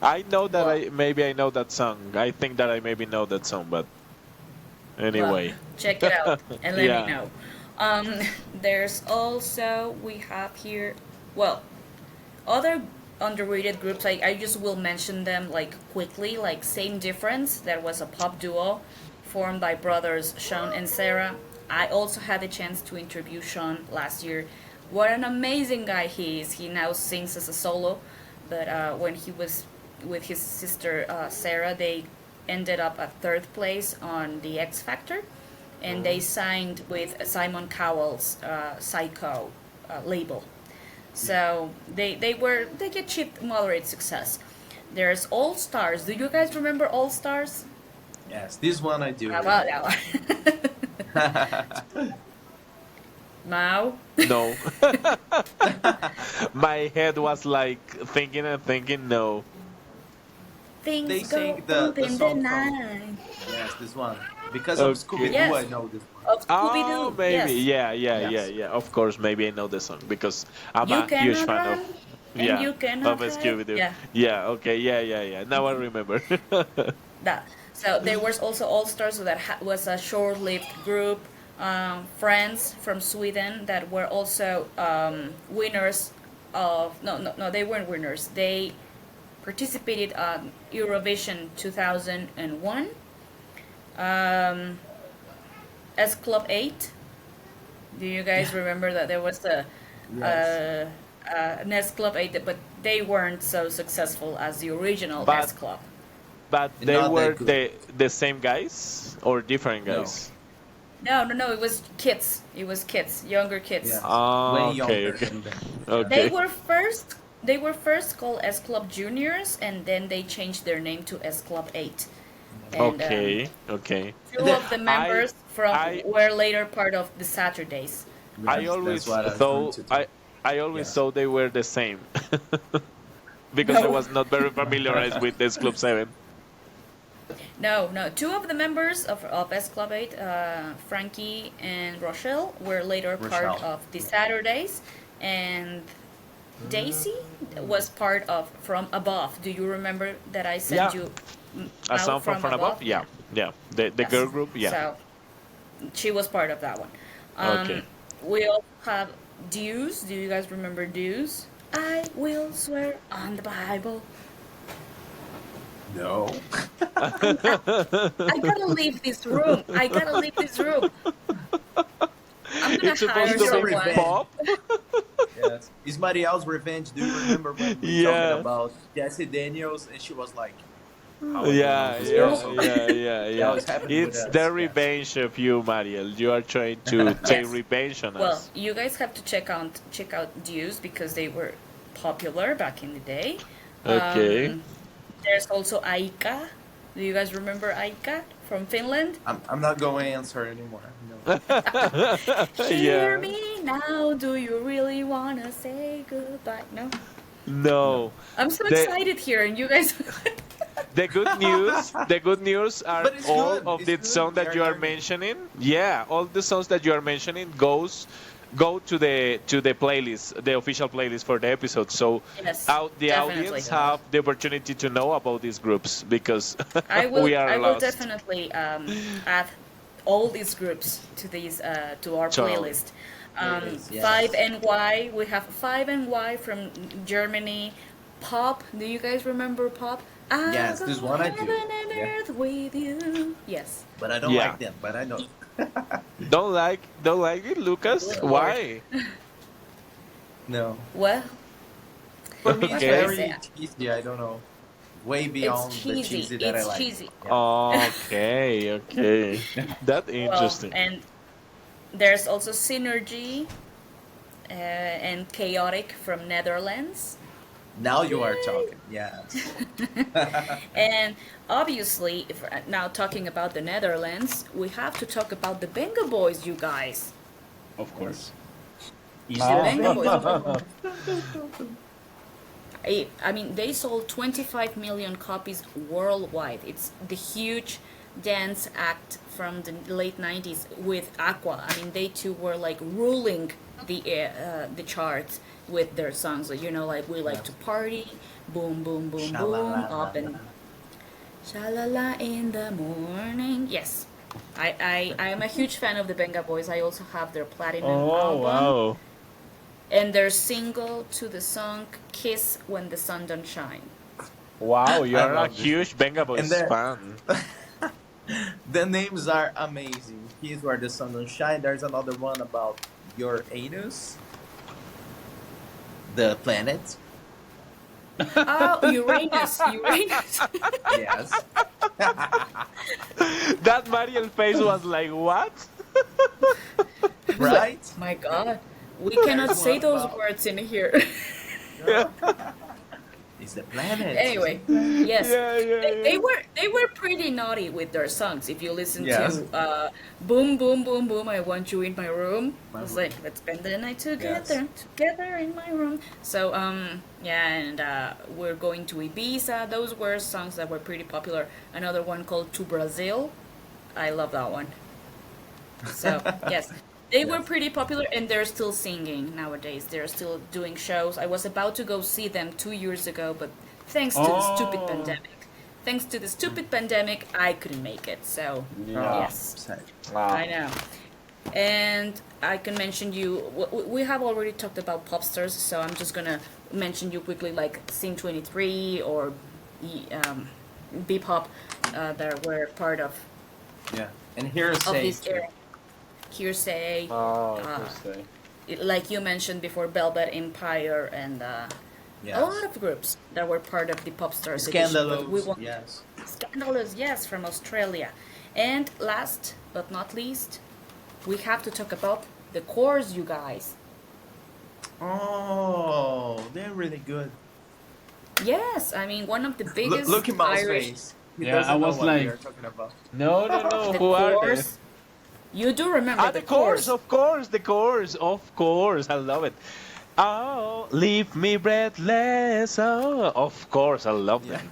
I know that Well- I know that song. I think that I maybe know that song, but anyway. Well, check it out and let Yeah. me know. There's also we have here, well, other underrated groups. I just will mention them like quickly. Like Same Difference, that was a pop duo formed by brothers Sean and Sarah. I also had the chance to interview Sean last year. What an amazing guy he is. He now sings as a solo, but when he was with his sister Sarah, they ended up at third place on the X Factor, and they signed with Simon Cowell's Psycho label. So they achieved moderate success. There's All Stars. Do you guys remember All Stars? Yes, this one I do. How about that one? Mao? No. My head was like thinking and thinking. No. Things They go sing the up in the song from night. yes, this one because of Okay. Scooby Doo. Yes. I know this one. Of Scooby Oh, Doo. maybe. Yes. Yeah. Yes. Of course, maybe I know the song because I'm You a huge cannot fan run, of and yeah you of cannot hide. Scooby Doo. Yeah, Yeah. Okay. Yeah. Now I remember. that. So there was also All Stars, so that was a short-lived group. Friends from Sweden that were also winners of no, they weren't winners. They participated on Eurovision 2001. As Club 8. Do you guys remember that there was Yes. an S Club 8, but they weren't so successful as the original But S Club. But And they not that were good. the same guys or different No. guys? No, it was kids. It was kids, younger kids. Yeah. Ah, Way okay, younger okay. than them. Okay. They were first called S Club Juniors, and then they changed their name to S Club 8. And, Okay, okay. two of the members I- were later part of the Saturdays. I Yes, always that's what I was thought going to tell. I always Yeah. thought they were the same because I No. was not very familiarized with this Club 7. No. Two of the members of S Club 8, Frankie and Rochelle, were later part Rochelle. of the Saturdays, and Daisy was part of From Above. Do you remember that I sent Yeah. you A out song from above? Yeah, yeah. The Yes. girl group, yeah. So she was part of that one. Okay. We also have Dews. Do you guys remember Dews? I will swear on the Bible. No. I gotta leave this room. I'm gonna It's supposed hire to someone. be pop. Yes. Is Marielle's Revenge? Do you remember when we Yeah. talking about Jessie Daniels and she was like, how Yeah, is yeah, this girl? yeah. was happening with It's us, the yes. revenge of you, Mariel. You are trying to take Yes. revenge on Well, us. you guys have to check out Dews because they were popular back in the day. Okay. There's also Aika. Do you guys remember Aika from Finland? I'm not going to answer anymore. No. Hear Yeah. me now. Do you really wanna say goodbye? No. No. I'm so The- excited here, and you guys. The good news are But it's all good, of it's the good, songs that they're you are learning. mentioning. Yeah, all the songs that you are mentioning go to the playlist, the official playlist for the episode. So Yes, the definitely. audience have the opportunity to know about these groups because I will. we are I will lost. definitely add all these groups to these to our Totally. playlist. Playlist, yes. 5NY. We have 5NY from Germany. Pop. Do you guys remember Pop? Yes, I'll this go one I do. heaven and Yeah. earth with you. Yes. But I don't Yeah. like them, but I know. Don't like it, Lucas? Lord. Why? No. Well, For me, it's Okay. very cheesy. I don't know. Way beyond it's the cheesy. cheesy that I It's like. cheesy. Okay. That's interesting. Well, and there's also Synergy and Chaotic from Netherlands. Now you are talking. Yes. And obviously, if now talking about the Netherlands, we have to talk about the Benga Boys, you guys. Of course. The Benga Boys. I mean, they sold 25 million copies worldwide. It's the huge dance act from the late 90s with Aqua. I mean, they too were like ruling the charts with their songs. Like, you know, like We Like to Party, Boom Boom Boom Boom, Up and Shalala in the Morning. Yes. I am a huge fan of the Benga Boys. I also have their platinum Oh album wow. and their single to the song Kiss When the Sun Don't Shine. Wow, you I are a love this. huge Benga Boys And then- fan. The names are amazing. Kiss Where the Sun Don't Shine. There's another one about your anus, the planet. Oh, Uranus, Uranus. Yes. That Mariel face was like, what? Right? My God, we There's cannot say one those about words in here. it's the planet. Anyway, yes, Yeah, yeah, they yeah. were pretty naughty with their songs. If you listen Yes. to "Boom Boom Boom Boom," I want you in my room. My It's room. like let's spend the night Yes. together in my room. So yeah, and we're going to Ibiza. Those were songs that were pretty popular. Another one called "To Brazil," I love that one. So yes, they were Yes. pretty popular, and they're still singing nowadays. They're still doing shows. I was about to go see them 2 years ago, but thanks to the stupid Oh, pandemic, thanks to the stupid pandemic, I couldn't make it. So Oh, yeah. yes, sad. Wow. I know. And I can mention you. We have already talked about pop stars, so I'm just gonna mention you quickly, like Scene 23 or Bebop, that were part Yeah. And of Hearsay this too. era. Hearsay, Oh, uh, Tuesday. like you mentioned before, Velvet Empire, and a Yes. lot of groups that were part of the Pop Stars edition. But we Scandalous. want Yes. Scandalous, yes, from Australia. And last but not least, we have to talk about the Cores, you guys. Oh, they're really good. Yes, I mean one of the Look biggest at Mouse Irish. face. He Yeah, I doesn't know was what we like, are talking about. no, no, no. The Who are they? Cores. You do remember Ah, the the chorus, Cores. of course, the chorus, of course. I love it. Oh, leave me breathless. Oh, of course, I love Yeah. them.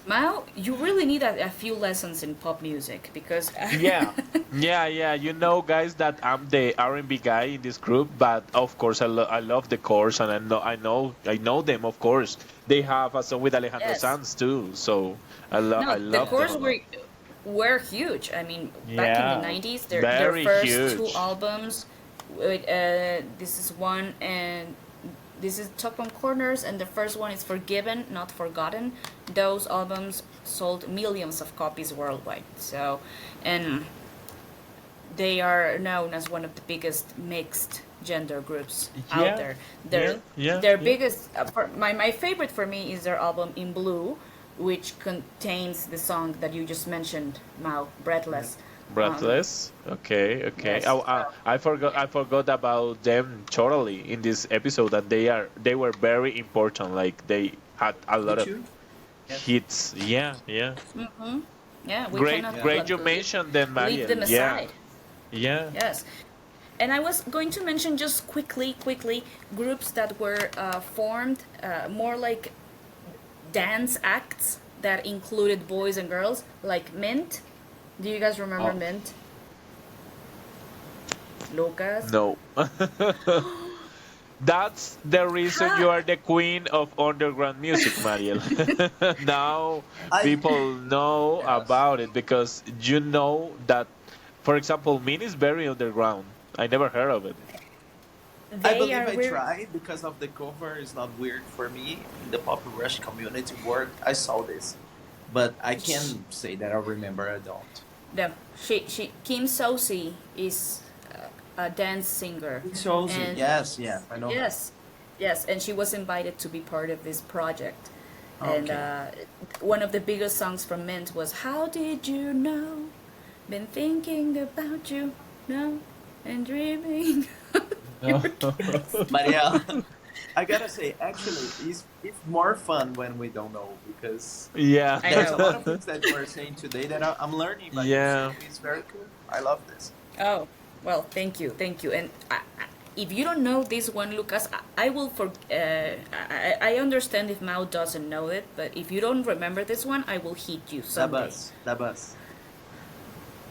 Mao, you really need a few lessons in pop music because Yeah, yeah, yeah. You know, guys, that I'm the R&B guy in this group, but of course, I love the chorus, and I know them. Of course, they have a song with Alejandro yes. Sanz too, so I No, the love them cores a lot. were huge. I mean, back in the Yeah, 90s, their very first two huge. albums, this is one, and this is Talk on Corners, and the first one is Forgiven, Not Forgotten. Those albums sold millions of copies worldwide. So, and they are known as one of the biggest mixed gender groups out Yeah, there. yeah, Their yeah, their yeah. biggest my favorite for me is their album In Blue, which contains the song that you just mentioned, Mao, Breathless. Um, Breathless. Okay, okay. yes. I forgot about them totally in this episode that they were very important. Like they had a Me lot of too. Yes. hits. Yeah, yeah. Yeah, we Great, cannot Yeah. great. You mentioned them, leave Mariel. them Yeah, aside. yeah. Yes. And I was going to mention just quickly, groups that were formed more like dance acts that included boys and girls, like Mint. Do you guys remember Oh, Mint? Lucas? no. That's the reason you Ha! are the queen of underground music, Mariel. Now I people know yes. about it because you know that, for example, Min is very underground. I never heard of it. I They believe are I weird. tried because of the cover. It's not weird for me in the pop rush community work. I saw this, but I can say that I remember. I don't. No, she Kim Sosi is a dance singer, Sozi. and Yes, yeah, I know her. yes, yes, and she was invited to be part of this project. And Okay. one of the biggest songs from Mint was "How Did You Know?" Been thinking about you, no, and dreaming. No. Maria, I gotta say, actually, it's more fun when we don't know because Yeah. I there's a know. lot of things that we're saying today that I'm learning by you. Yeah. So it's very cool. I love this. Oh, well, thank you. And if you don't know this one, Lucas, I will for. I understand if Mao doesn't know it, but if you don't remember this one, I will hit you The someday. bus, the bus.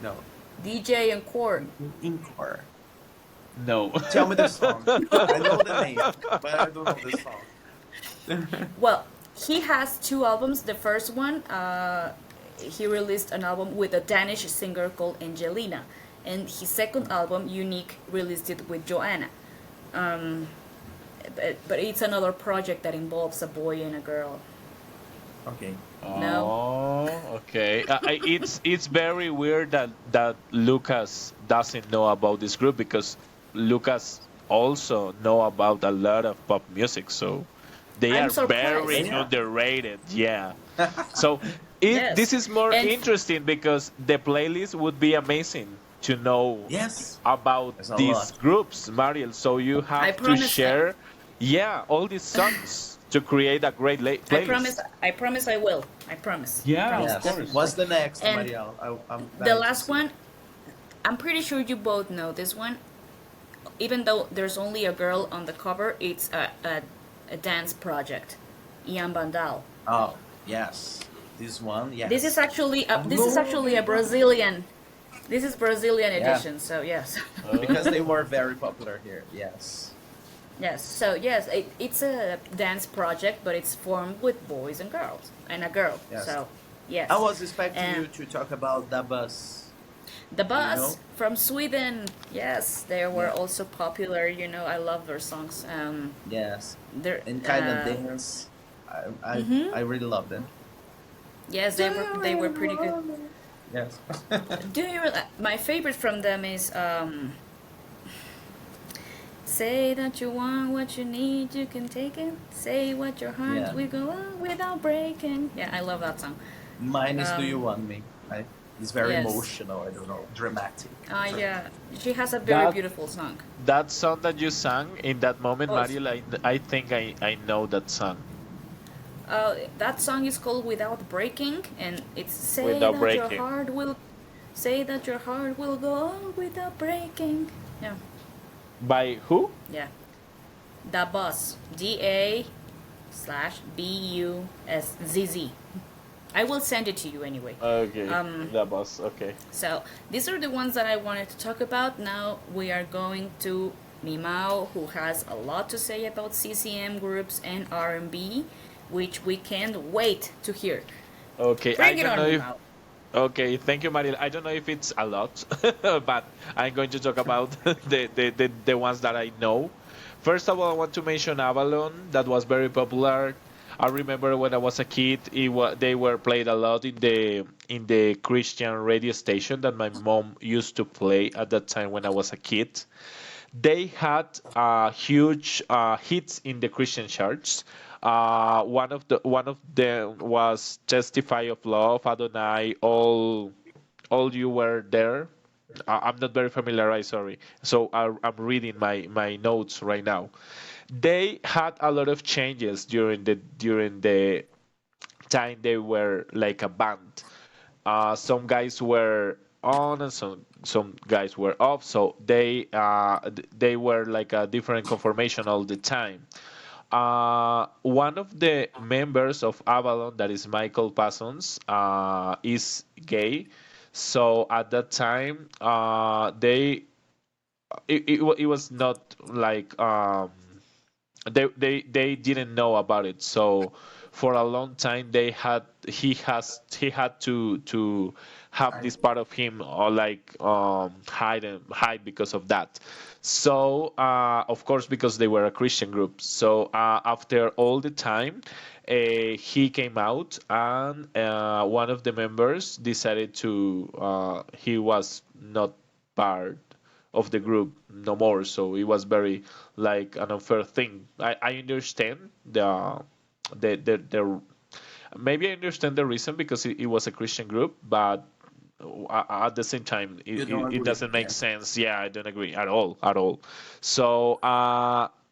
No, DJ and Core. Encore. No. Tell me the song. I know the name, but I don't know the song. Well, he has two albums. The first one, he released an album with a Danish singer called Angelina, and his second album, Unique, released it with Joanna. Um, but it's another project that involves a boy and a girl. Okay. No. Oh, okay. It's very weird that Lucas doesn't know about this group because Lucas also know about a lot of pop music, so they I'm are Oh surprised. very yeah. underrated. Yeah. So this Yes. is more And interesting because the playlist would be amazing to know Yes. about There's a these lot. groups, Mariel. So you I have to promise share, yeah, all these songs to create a great playlist. I promise I will. I Yeah, promise of Yes. course. definitely. What's the next, And Marielle? I'm the dying to last see. one, I'm pretty sure you both know this one. Even though there's only a girl on the cover, it's a dance project. Ian Bandal. Oh, yes. This one, This is yes. actually a, I'm this is actually a moving on. Brazilian. This is Brazilian Yeah, edition. So yes, because they Oh. were very popular here. Yes. yes. So yes, it's a dance project, but it's formed with boys and girls and a girl. Yes. So I yes, was expecting and you to talk about the bus. the Do you Bus know? from Sweden. Yes, they were Yeah. also popular. You know, I love their songs. Yes. They're And kind of dance. I really love them. yes, they were pretty good. Yes. Do you? My favorite from them is say that you want what you need, you can take it. Say what your heart Yeah. will go on without breaking. Yeah, I love that song. Mine is Do You Um, Want Me? It's very yes. emotional. I don't know, dramatic. Yeah, she has a very That beautiful song. that song that you sang in that moment, Oh, Mariel, I think I know that song. that song is called "Without Breaking," and it's Without breaking. say that your heart will go on without breaking. Yeah, By who? yeah. Da Bus, DA/BUSZZ. I will send it to you anyway. Okay, Um, that was okay. so these are the ones that I wanted to talk about. Now we are going to Mimao, who has a lot to say about CCM groups and R&B, which we can't wait to hear. Okay, I Bring it don't on, know if Mimao. okay, thank you, Mariel. I don't know if it's a lot, but I'm going to talk about the ones that I know. First of all, I want to mention Avalon. That was very popular. I remember when I was a kid, they were played a lot in the Christian radio station that my mom used to play at that time when I was a kid. They had huge hits in the Christian charts. One of them was "Testify of Love," Adonai, all you were there. I'm not very familiarized, sorry. So I'm reading my notes right now. They had a lot of changes during the time they were like a band. Some guys were on and some guys were off, so they were like a different conformation all the time. One of the members of Avalon, that is Michael Parsons, is gay. So at that time, it was not like they didn't know about it. So for a long time he had to have I this part of him or like hide because of that. So of course, because they were a Christian group. So after all the time, he came out, and one of the members decided to he was not part of the group no more. So it was very like an unfair thing. I understand the maybe I understand the reason because it was a Christian group, but at the same time you don't it agree. doesn't make Yeah. sense. Yeah, I don't agree at all. So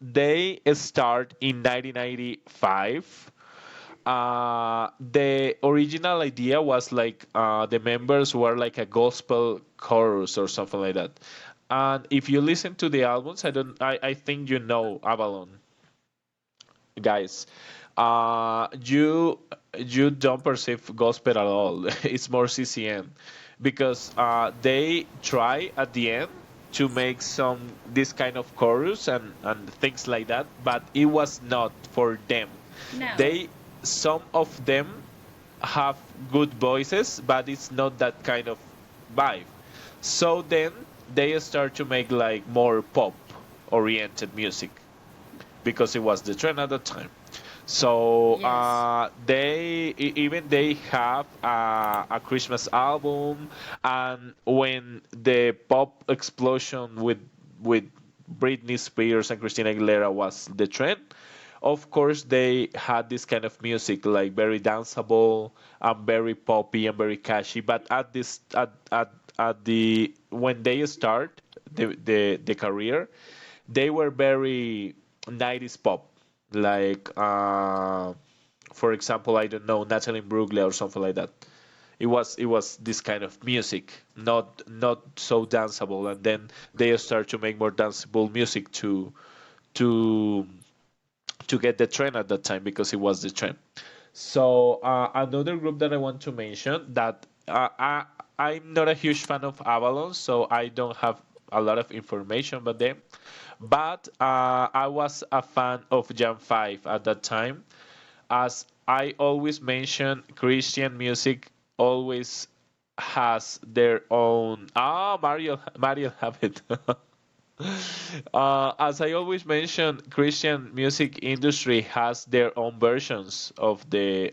they start in 1995. The original idea was like the members were like a gospel chorus or something like that. And if you listen to the albums, I think you know Avalon, guys. You don't perceive gospel at all. It's more CCM because they try at the end to make some this kind of chorus and things like that, but it was not for them. No. They Some of them have good voices, but it's not that kind of vibe. So then they start to make like more pop oriented music because it was the trend at the time. So Yes. even they have a Christmas album, and when the pop explosion with Britney Spears and Christina Aguilera was the trend, of course they had this kind of music like very danceable and very poppy and very catchy. But at the when they start the career, they were very 90s pop, like for example, I don't know, Natalie Imbruglia or something like that. It was this kind of music, not so danceable, and then they start to make more danceable music to to get the trend at that time, because it was the trend. So another group that I want to mention that I'm not a huge fan of Avalon, so I don't have a lot of information about them. But I was a fan of Jam 5 at that time. As I always mention, Christian music always has their own. Mario have it. As I always mention, Christian music industry has their own versions of the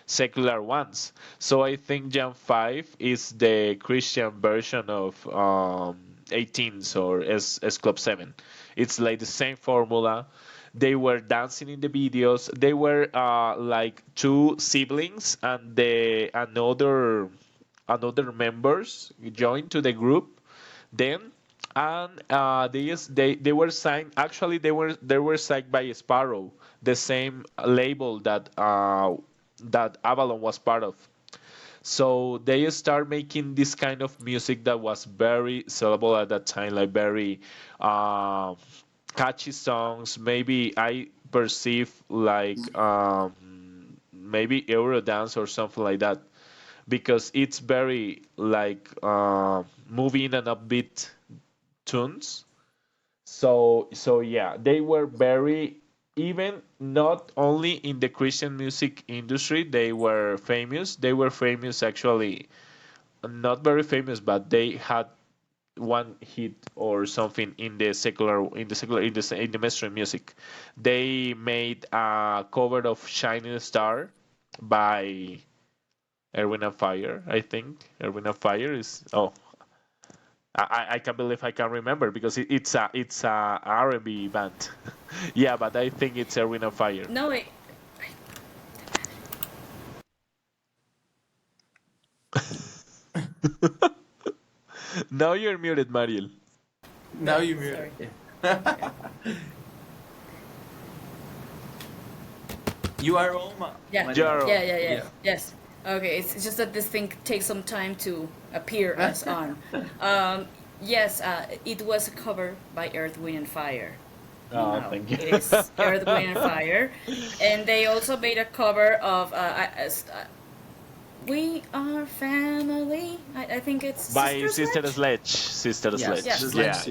secular ones. So I think Jam 5 is the Christian version of 18s or S Club 7. It's like the same formula. They were dancing in the videos. They were like two siblings, and the another members joined to the group then. And they were signed. Actually, they were signed by Sparrow, the same label that Avalon was part of. So they start making this kind of music that was very sellable at that time, like very uh, catchy songs. Maybe I perceive like maybe Eurodance or something like that, because it's very like moving and upbeat tunes. So yeah, they were very, even not only in the Christian music industry, they were famous. They were famous actually, not very famous, but they had one hit or something in the mainstream music. They made a cover of Shining Star by Erwin and Fire, I think. Erwin and Fire is, oh, I can't believe I can remember, because it's a R&B band. Yeah, but I think it's Erwin and Fire. No, Now you're muted, Mariel. Now you sorry. mute. Yeah. You are on, Yeah. Jaro. Yeah. Yeah. Yes. Okay. It's just that this thing takes some time to appear as on. Yes. It was a cover by Earth, Wind and Fire. Oh, No, thank you. it is Earth, Wind and Fire, and they also made a cover of "We Are Family." I think it's By Sister Sister Sledge? Sledge. Sister Yes, Sledge. Yes. just Yeah, like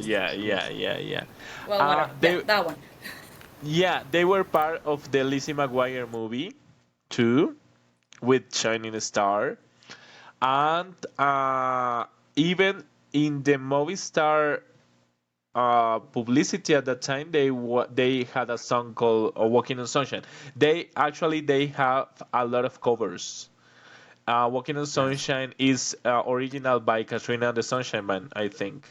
Sister. yeah. Well, Uh, whatever. they, Yeah, that one. yeah, they were part of the Lizzie McGuire movie too, with Shining Star, and even in the Movistar publicity at that time, they had a song called "Walking on Sunshine." They have a lot of covers. "Walking on Yes. Sunshine" is original by Katrina and the Sunshine Band, I think.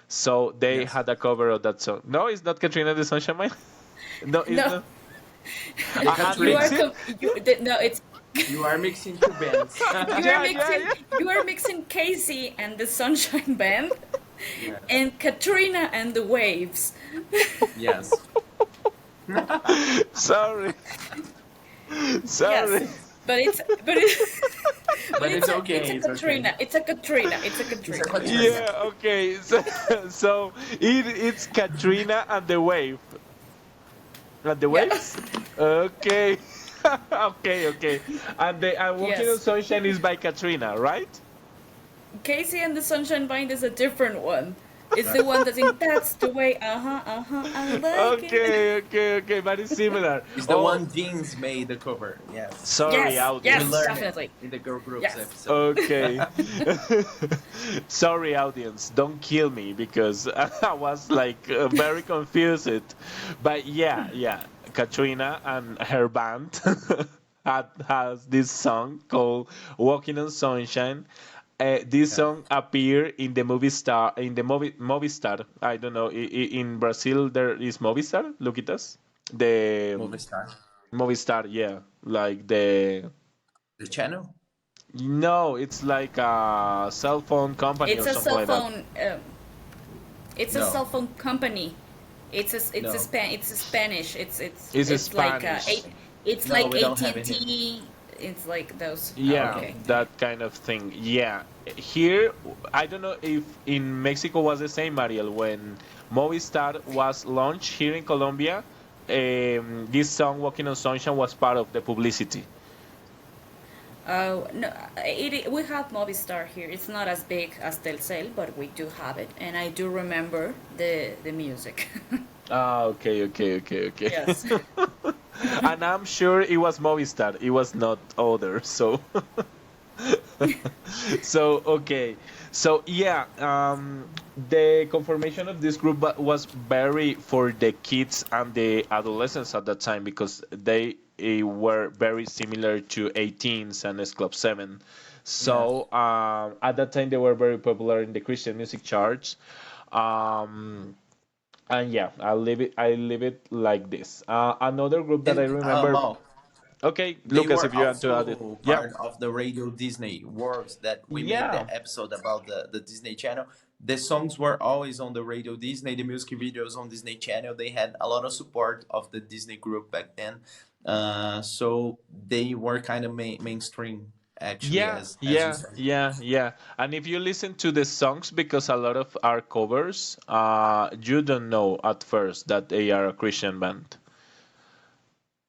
So they Yes. had a cover of that song. No, it's not Katrina and the Sunshine Band. No, it's No, not. The And you are mix Katrina. it. no. It's You are mixing two bands. Yeah. you are mixing Casey and the Sunshine Band Yes. and Katrina and the Waves. Yes. Sorry, sorry. Yes, but it's but it, But it's a, okay. it's a It's Katrina. okay. It's a Katrina. It's a It's a Katrina. Katrina. Yes. Yeah, okay. So it's Katrina and the Wave. And the Yeah. Waves? Okay. Okay. And Walking on Yes. Sunshine is by Katrina, right? Casey and the Sunshine Band is a different one. It's the one that's in "That's the way." I like it. Okay. But it's similar. It's the Oh, one Jeans made the cover. Yes. sorry, Yes. audience. Yes. We learned Definitely. it in the girl groups Yes. episode. Okay. Sorry, audience. Don't kill me, because I was like very confused. But yeah. Katrina and her band has this song called "Walking on Sunshine." This Yeah. song appeared in the movie Star in the movie Movistar. I don't know. In Brazil, there is Movistar. Look at us. The Movie star. Movistar, yeah, like the The channel? no, it's like a cell phone company It's or a something cell like that. phone. It's a No. cell phone company. No. It's a Spanish. It's a It's like Spanish. it's No, like we don't AT have and it here. T. It's like those. Oh, Yeah, okay. that kind of thing. Yeah. Here, I don't know if in Mexico was the same, Mariel, when Movistar was launched here in Colombia, this song "Walking on Sunshine" was part of the publicity. Oh no, we have Movistar here. It's not as big as Telcel, but we do have it, and I do remember the music. Ah, okay, okay, okay, okay. Yes. And I'm sure it was Movistar. It was not other. So, so okay. So yeah, the conformation of this group was very for the kids and the adolescents at that time because they were very similar to 18s and S Club 7. Yes. So at that time they were very popular in the Christian music charts. Um, and yeah, I leave it like this. Another group that I And remember. Mo, Okay, they Lucas, were if you want to add it. also Yeah, part of the Radio Disney Works that we made yeah, the episode about the Disney Channel. The songs were always on the Radio Disney, the music videos on Disney Channel. They had a lot of support of the Disney group back then. So they were kind of mainstream actually, yeah, as you yeah, said. yeah, yeah. And if you listen to the songs, because a lot of our covers, you don't know at first that they are a Christian band.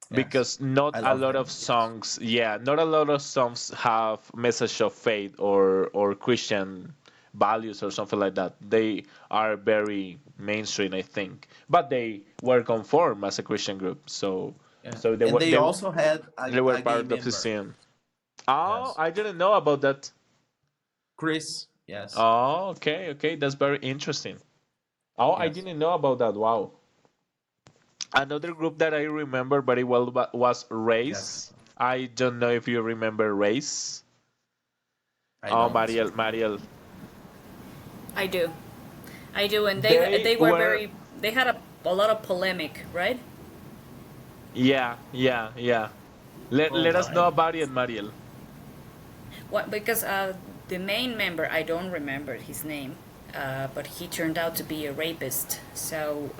Yes. Because not I a love lot them. of Yes. songs, yeah, not a lot of songs have message of faith or Christian values or something like that. They are very mainstream, I think, but they were conformed as a Christian group, so Yeah. so And they also had they were a gay part of the member. scene. Oh, Yes. I didn't know about that. Chris. Yes. Oh, okay, okay, that's very interesting. Oh, I Yes. didn't know about that. Wow. Another group that I remember very well was Yes. Race. I don't know if you remember Race. I Oh, don't. Mariel, Mariel. I do. I do, and They they were were, very. They had a lot of polemic, right? yeah, yeah, yeah. Oh Let us know my. about it, Mariel. What because the main member I don't remember his name, but he turned out to be a rapist. So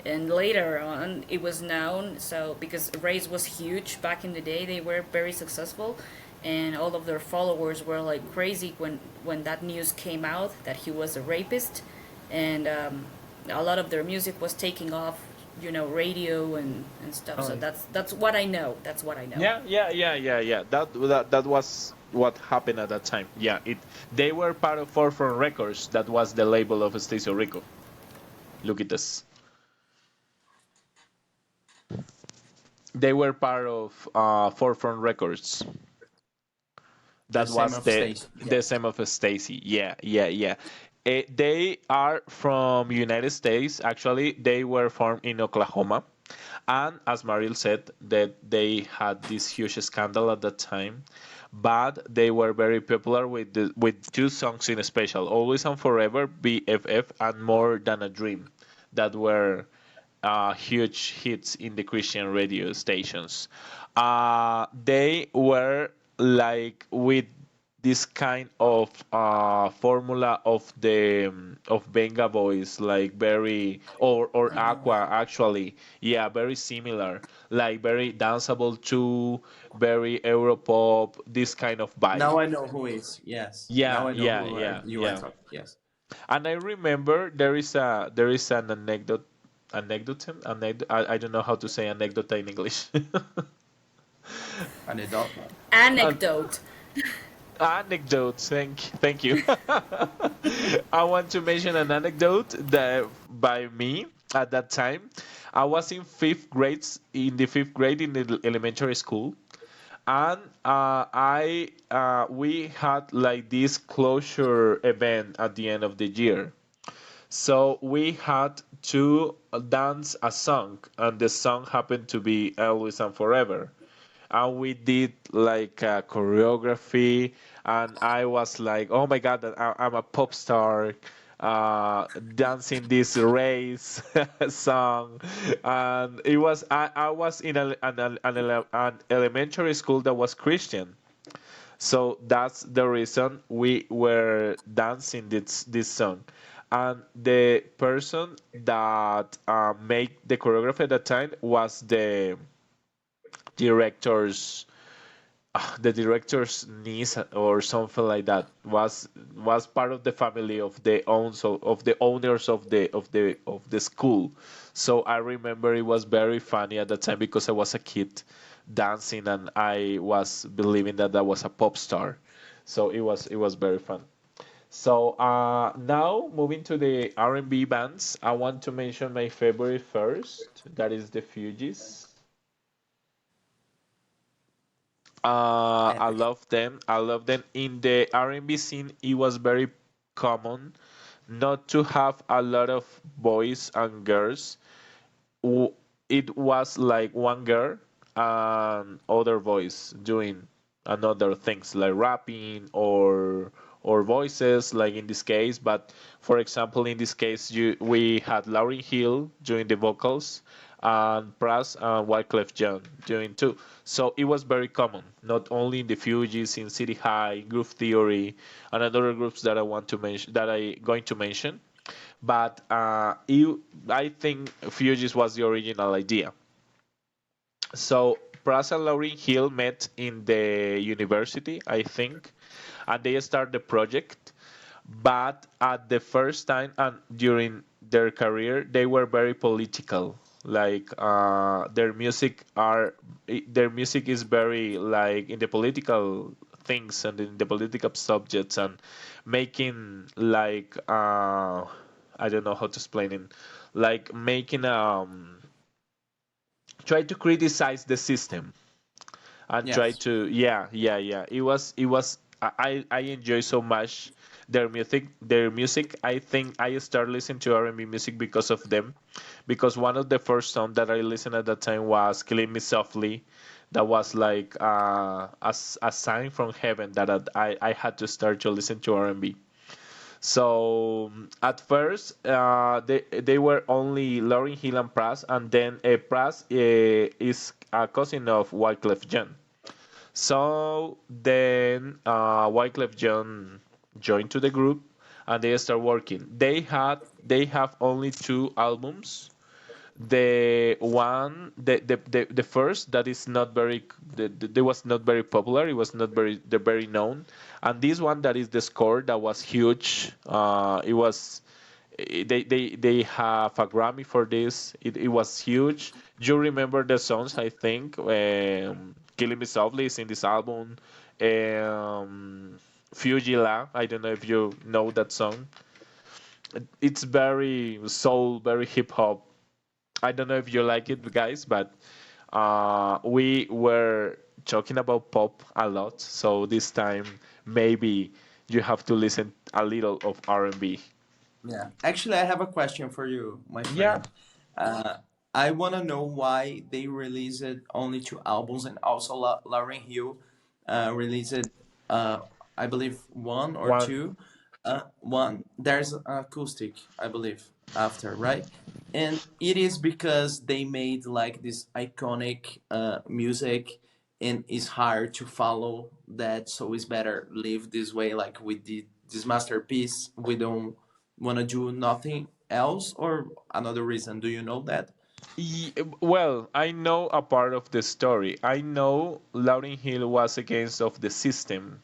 and later on it was known. So because Race was huge back in the day, they were very successful, and all of their followers were like crazy when that news came out that he was a rapist, and a lot of their music was taking off, radio and stuff. So Oh, that's what I know. That's what I know. Yeah, yeah, yeah, yeah, yeah. That was what happened at that time. Yeah, it they were part of Forefront Records. That was the label of Stacio Rico. Look at this. They were part of Forefront Records. the That same was of Stacy. the Yes. same of Stacy. Yeah, yeah, yeah. They are from United States. Actually, they were formed in Oklahoma, and as Mariel said, that they had this huge scandal at that time. But they were very popular with two songs in special, "Always and Forever," BFF, and "More Than a Dream," that were huge hits in the Christian radio stations. They were like with this kind of formula of Venga Boys, like very or Aqua actually, yeah, very similar, like very danceable too, very Europop, this kind of vibe. Now I know who is. Yes. Now Yeah, I know yeah, who yeah, you are yeah. talking. Yes. And I remember there is an anecdote. I don't know how to say anecdote in English. An adult. An Anecdote. anecdote. Thank you. I want to mention an anecdote that by me at that time. I was in the fifth grade in the elementary school, and I we had like this closure event at the end of the year. So we had to dance a song, and the song happened to be Always and Forever. And we did like a choreography, and I was like, "Oh my God, I'm a pop star." Dancing this race song, and I was in an elementary school that was Christian, so that's the reason we were dancing this song. And the person that made the choreography at that time was director's the director's niece or something like that, was part of the family of the owners of the school. So I remember it was very funny at the time because I was a kid dancing, and I was believing that that was a pop star. So it was very fun. So now moving to the R&B bands, I want to mention my favorite first. That is the Fugees. I Epic. love them. I love them. In the R&B scene, it was very common not to have a lot of boys and girls. It was like one girl and other boys doing another things like rapping or voices, like in this case. But for example, in this case, we had Lauryn Hill doing the vocals and Pras and Wyclef Jean doing too. So it was very common, not only in the Fugees, in City High, Groove Theory, and other groups that I want to mention, that I going to mention. But I think Fugees was the original idea. So Pras and Lauryn Hill met in the university, I think, and they started the project. But at the first time and during their career, they were very political. Like their music is very like in the political things and in the political subjects, and making like I don't know how to explain it, like making try to criticize the system and try Yes. to, yeah, it was I enjoy so much their music. I think I started listening to R&B music because of them, because one of the first songs that I listened at that time was Killing Me Softly. That was like a sign from heaven that I had to start to listen to R&B. So at first, they were only Lauryn Hill and Pras, and then Pras is a cousin of Wyclef Jean. So then Wyclef Jean joined to the group, and they start working. They have only two albums. The first that is not very that was not very popular. It was not very known. And this one that is the score that was huge. It was they have a Grammy for this. It was huge. You remember the songs, I think. Killing Me Softly is in this album. Fugila, I don't know if you know that song. It's very soul, very hip hop. I don't know if you like it, guys, but we were talking about pop a lot, so this time maybe you have to listen a little of R&B. Yeah. Actually, I have a question for you, my Yeah. friend. Uh, I want to know why they released only two albums, and also Lauryn Hill released, uh, I believe, one or One. two. One, there's an acoustic, I believe, after, right? And it is because they made like this iconic music, and it's hard to follow that, so it's better live this way, like we did this masterpiece. We don't want to do nothing else, or another reason, do you know that? Well, I know a part of the story. I know Lauryn Hill was against of the system,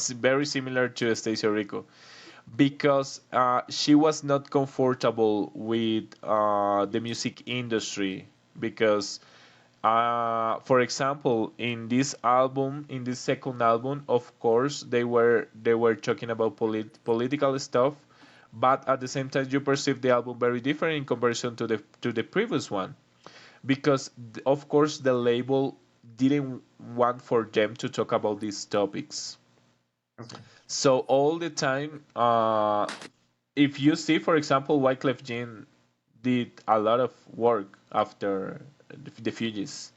very similar to Stacey Rico, because she was not comfortable with the music industry. Because, for example, in this second album, of course, they were talking about political stuff, but at the same time, you perceive the album very different in comparison to the previous one, because of course the label didn't want for them to talk about these topics. Okay. So all the time, if you see, for example, Wyclef Jean did a lot of work after the Fugees.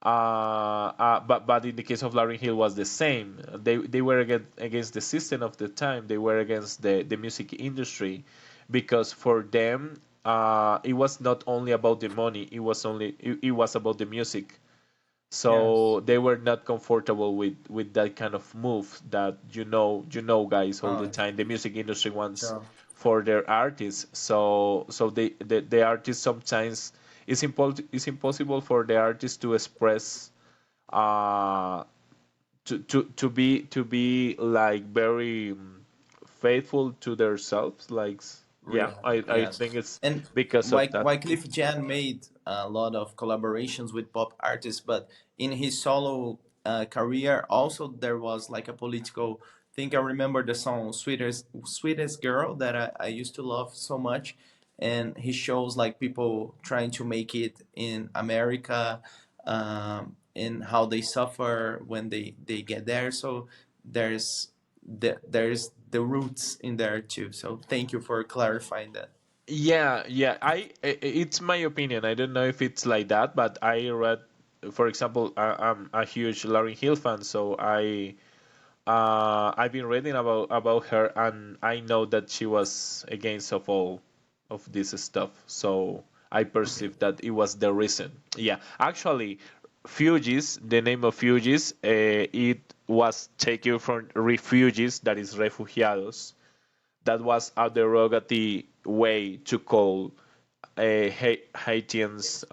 But in the case of Lauryn Hill was the same. They were against the system of the time. They were against the music industry, because for them it was not only about the money. It was about the music. Yes. So they were not comfortable with that kind of move that guys all the Oh, time. The music industry wants sure. for their artists. So the artists sometimes it's impossible for the artist to express uh to be like very faithful to themselves. Like, yeah, Real. I Yes. think it's And because of that. Wycliffe Jean made a lot of collaborations with pop artists, but in his solo career, also there was like a political thing. I remember the song "Sweetest Girl" that I used to love so much, and he shows like people trying to make it in America, and how they suffer when they get there. So there's the roots in there too. So thank you for clarifying that. Yeah, yeah. It's my opinion. I don't know if it's like that, but I read, for example, I'm a huge Lauryn Hill fan, so I've been reading about her, and I know that she was against of all of this stuff. So I Okay. perceive that it was the reason. Yeah, actually, Fugees, the name of Fugees, it was taken from refugees, that is refugiados. That was a derogatory way to call Haitians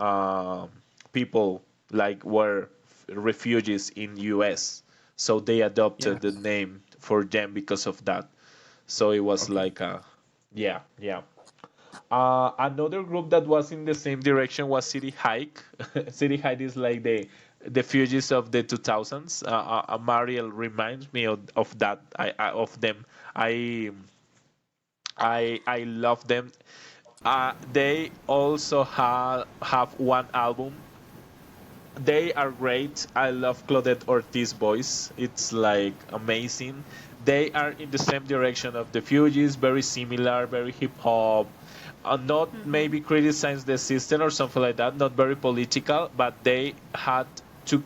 people like were refugees in U.S. So they adopted the Yes. name for them because of that. So it was Okay. like a yeah, yeah. Another group that was in the same direction was City Hike. City Hike is like the Fugees of the 2000s. Mariel reminds me of that. Of them. I I love them. They also have one album. They are great. I love Claudette Ortiz voice. It's like amazing. They are in the same direction of the Fugees, very similar, very hip hop. Not Mm-hmm. maybe criticize the system or something like that. Not very political, but they had two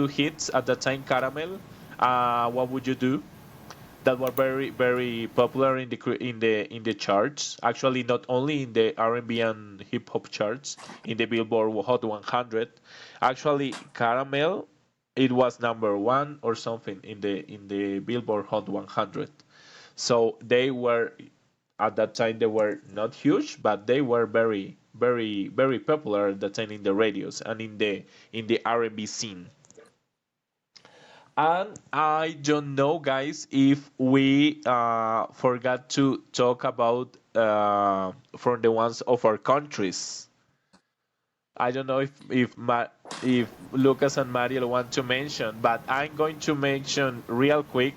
hits at the time. Caramel. What would you do? That were very popular in the charts. Actually, not only in the R&B and hip hop charts, in the Billboard Hot 100. Actually, Caramel, it was number one or something in the Billboard Hot 100. So they were at that time they were not huge, but they were very popular at that time in the radios and in the R&B scene. And I don't know, guys, if we forgot to talk about from the ones of our countries. I don't know if Lucas and Mariel want to mention, but I'm going to mention real quick.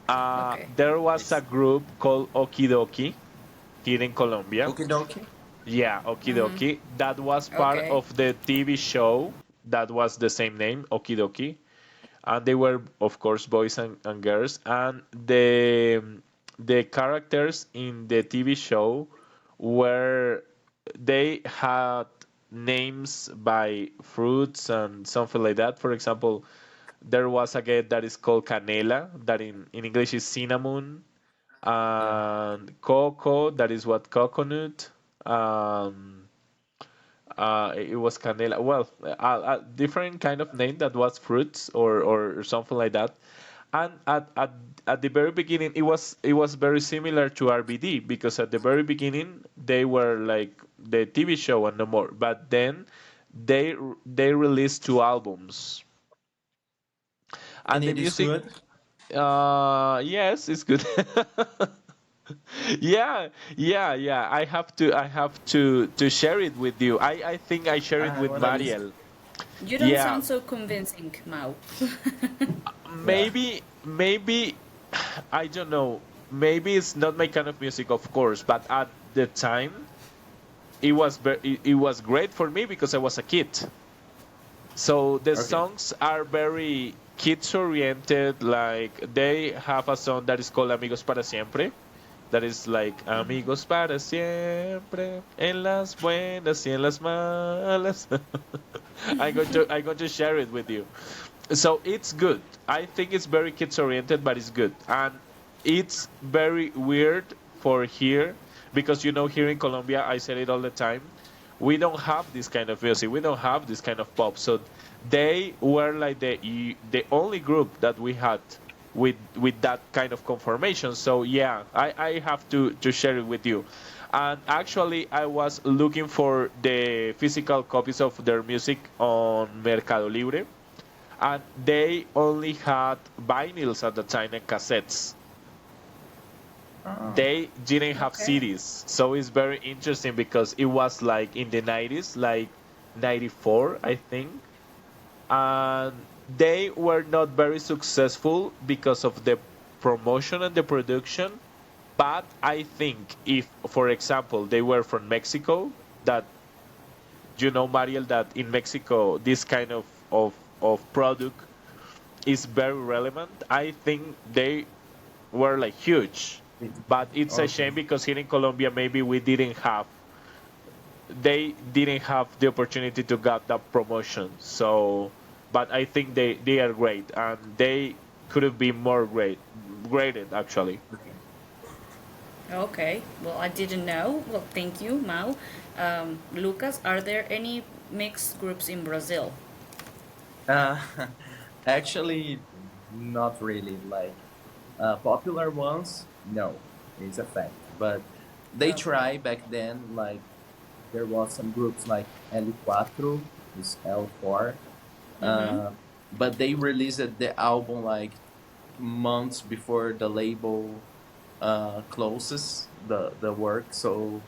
Okay. There was a Please. group called Okidoki here in Colombia. Okay, dokie. Yeah, Mm-hmm. Okidoki. That was part Okay. of the TV show that was the same name, Okidoki, and they were of course boys and girls, and the characters in the TV show were they had names by fruits and something like that. For example, there was a guy that is called Canela, that in English is cinnamon, Yeah. and Coco, that is what coconut. It was canela. Well, a different kind of name that was fruits or something like that. And at the very beginning, it was very similar to RBD, because at the very beginning they were like the TV show and no more. But then they released two albums, And and the it is music. good. Yes, it's good. Yeah, yeah. I have to share it with you. I think I share it I with wanna listen. Mariel. You don't Yeah, sound so convincing, Mao. Yeah. maybe I don't know. Maybe it's not my kind of music, of course, but at the time it was great for me because I was a kid. So the Okay. songs are very kids oriented. Like they have a song that is called Amigos para Siempre. that is like amigos para siempre, en las buenas y en las malas. I'm going to share it with you. So it's good. I think it's very kids oriented, but it's good, and it's very weird for here because here in Colombia, I said it all the time. We don't have this kind of music. We don't have this kind of pop. So they were like the only group that we had with that kind of conformation. So yeah, I have to share it with you. And actually, I was looking for the physical copies of their music on Mercado Libre, and they only had vinyls at the time and cassettes. Oh, They didn't have Okay. CDs, so it's very interesting because it was like in the 90s, like 94, I think, and they were not very successful because of the promotion and the production. But I think if, for example, they were from Mexico, that Mariel, that in Mexico this kind of product is very relevant. I think they were like huge, but it's a okay. shame because here in Colombia maybe they didn't have the opportunity to get that promotion. So, but I think they are great and they could have been more graded actually. Okay. Well, I didn't know. Well, thank you, Mau. Lucas, are there any mixed groups in Brazil? Uh, actually, not really. Like popular ones, no, it's a fact. But they Okay. try back then. Like there was some groups like L4, is L4. Mm-hmm. Uh, but they released the album like months before the label closes the work, so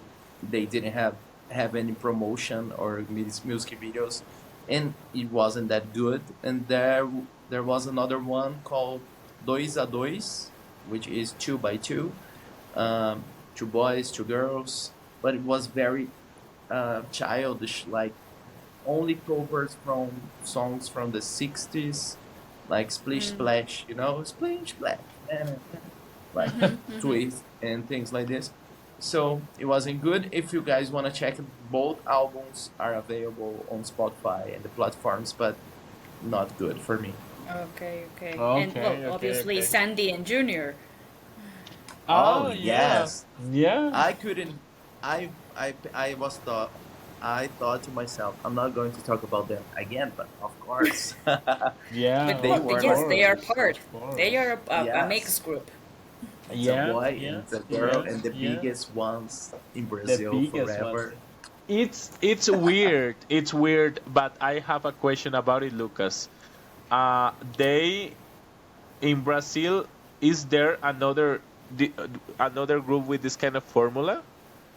they didn't have any promotion or music videos, and it wasn't that good. And there was another one called Dois a Dois, which is two by two, um, two boys, two girls, but it was very childish, like only covers from songs from the 60s, like Splish Splash, Splish Splash, and like twist and things like this. So it wasn't good. If you guys want to check it, both albums are available on Spotify and the platforms, but not good for me. Okay, okay. And well, Okay, okay, obviously okay. Sandy and Junior. Oh Oh yeah, yes, yeah, I couldn't. I was thought. I thought to myself, I'm not going to talk about them again, but of course, yeah. But they well, Of were yes, like, they are course, of part. They course. are a yes, mixed group. the Yeah, boy yeah, and the girl, yeah, and the yeah. biggest ones in The Brazil biggest ones. forever. It's weird. It's weird, but I have a question about it, Lucas. They in Brazil, is there another group with this kind of formula?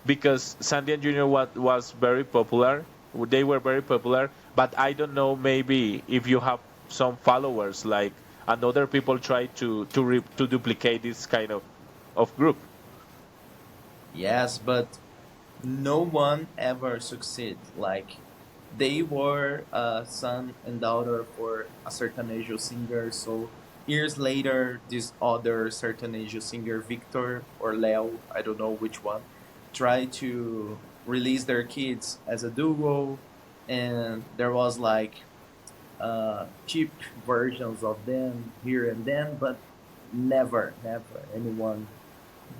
Because Sandy and Junior was very popular. They were very popular, but I don't know. Maybe if you have some followers, like another people try to duplicate this kind of group. Yes, but no one ever succeed. Like they were son and daughter for a Sertanejo singer. So years later, this other Sertanejo singer, Victor or Leo, I don't know which one, tried to release their kids as a duo, and there was like cheap versions of them here and then, but never anyone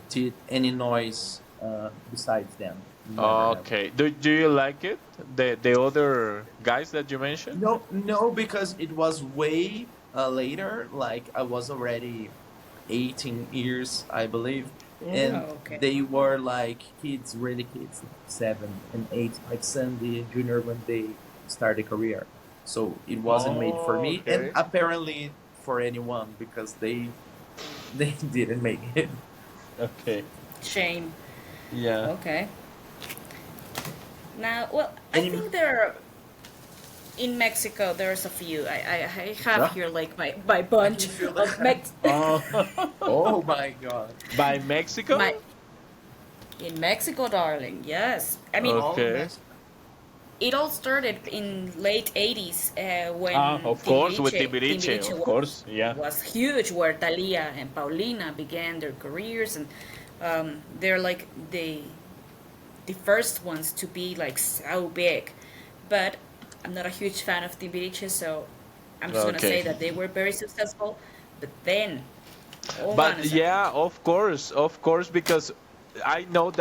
did any noise besides them. Never, never. Okay. Do you like it? The other guys that you mentioned? No, no, because it was way later. Like I was already 18 years, I believe, Mm. and Oh, okay. they were like kids, really kids, like 7 and 8, like Sandy and Junior when they started career. So it wasn't made for Oh, me, and okay. apparently for anyone because they didn't make it. Okay. Shame. Yeah. Okay. Now, well, I And think there are, in Mexico there's a few. I have yeah, here like my I can bunch feel of that. Oh, Oh my god! by my Mexico? in Mexico, darling. Yes. I mean, All in Okay. Mexico. it all started in late 80s Ah, when of course, with Timbiriche Timbiriche, of course. Yeah. was huge, where Thalia and Paulina began their careers, and They're like the first ones to be like so big, but I'm not a huge fan of Timbiriche, so I'm just gonna Okay. say that they were very successful. But then, hold on a But second. yeah, of course, because I know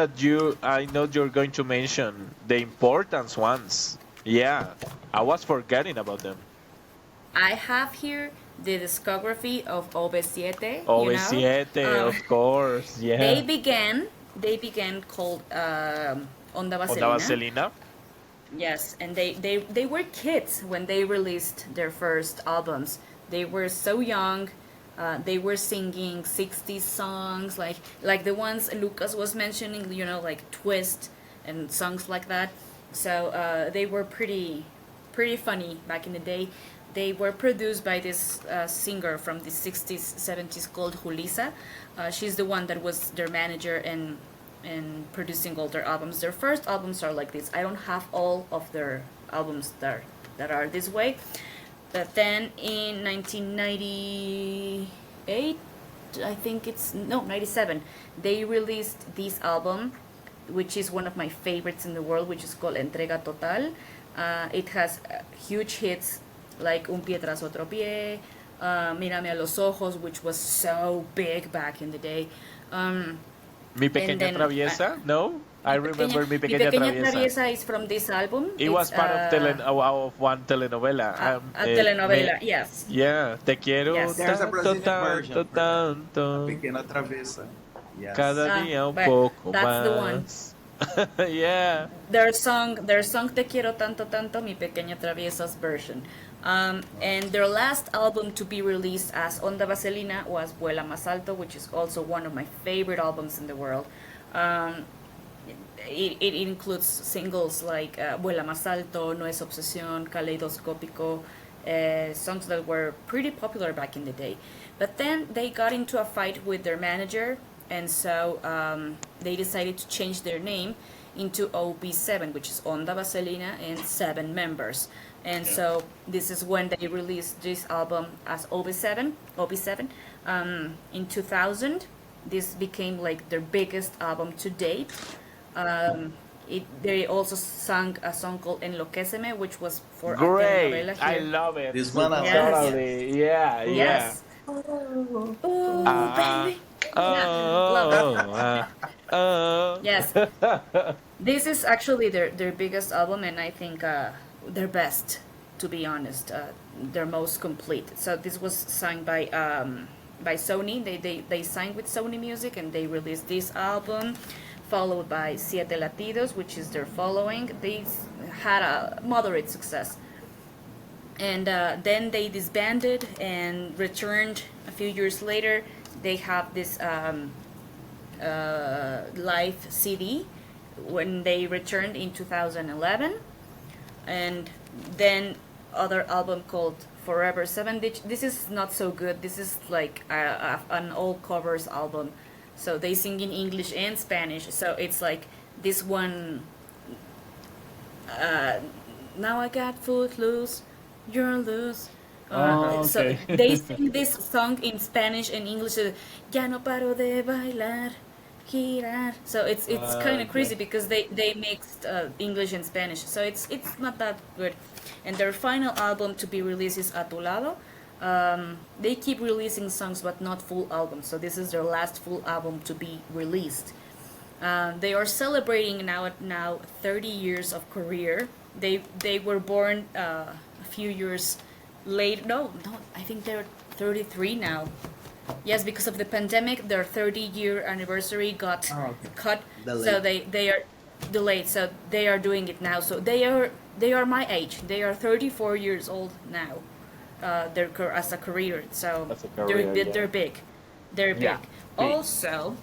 you're going to mention the important ones. Yeah, I was forgetting about them. I have here the discography of OV7, you know. OV7, Um, of course. they Yeah. began they began called Onda Onda Vaselina. Vaselina. Yes, and they were kids when they released their first albums. They were so young. They were singing 60s songs like the ones Lucas was mentioning, you know, like Twist and songs like that. So they were pretty funny back in the day. They were produced by this singer from the 60s, 70s called Julissa. She's the one that was their manager and producing all their albums. Their first albums are like this. I don't have all of their albums that are this way. But then in 1998, I think it's no 97, they released this album, which is one of my favorites in the world, which is called Entrega Total. It has huge hits like Un pie tras otro pie, Mírame a los ojos, which was so big back in the day. Um, Mi and Pequeña then Traviesa? No? I remember Mi Mi Pequeña Pequeña Traviesa. Traviesa is from this album. It It's was part of of one telenovela. a telenovela, yes. Yeah, te quiero Yes. There's a tanto, Brazilian version tanto, for that. A tanto. Pequena Travessa. Yes. Cada día un But poco that's the one. más. Yeah. Their song Te Quiero Tanto Tanto, Mi Pequeña Traviesa's version. And their last album to be released as Onda Vaselina was Vuela Más Alto, which is also one of my favorite albums in the world. Um, it includes singles like Vuela Más Alto, No es Obsesión, Caleidoscópico, songs that were pretty popular back in the day. But then they got into a fight with their manager, and so they decided to change their name into OB7, which is Onda Vaselina and 7 members. And so this is when they released this album as OB7. In 2000, this became like their biggest album to date. They also sang a song called Enloquéceme, which was for a Great. telenovela I here. love it. This one I Yes. love. Totally. Yeah, yeah. Yes. Ooh, Ah, baby. Yeah, love it. oh. Yes. This is actually their biggest album, and I think their best, to be honest. Their most complete. So this was signed by Sony. They signed with Sony Music, and they released this album, followed by Siete Latidos, which is their following. They had a moderate success. And then they disbanded and returned a few years later. They have this live CD when they returned in 2011, and then other album called Forever Seven. This is not so good. This is like an all covers album, so they sing in English and Spanish. So it's like this one. Now I got footloose, you're loose. So Okay. they sing this song in Spanish and English. Ya no paro de bailar, girar. So it's kind of crazy because they mixed English and Spanish. So it's not that good. And their final album to be released is A Tu Lado. They keep releasing songs but not full albums. So this is their last full album to be released. They are celebrating now 30 years of career. They were born a few years late. No, I think they're 33 now. Yes, because of the pandemic, their 30-year anniversary got Oh, okay. cut. Delayed. So they are delayed. So they are doing it now. So they are my age. They are 34 years old now. As a career. So As a career, they're yeah. big. They're big. Yeah, big. Also,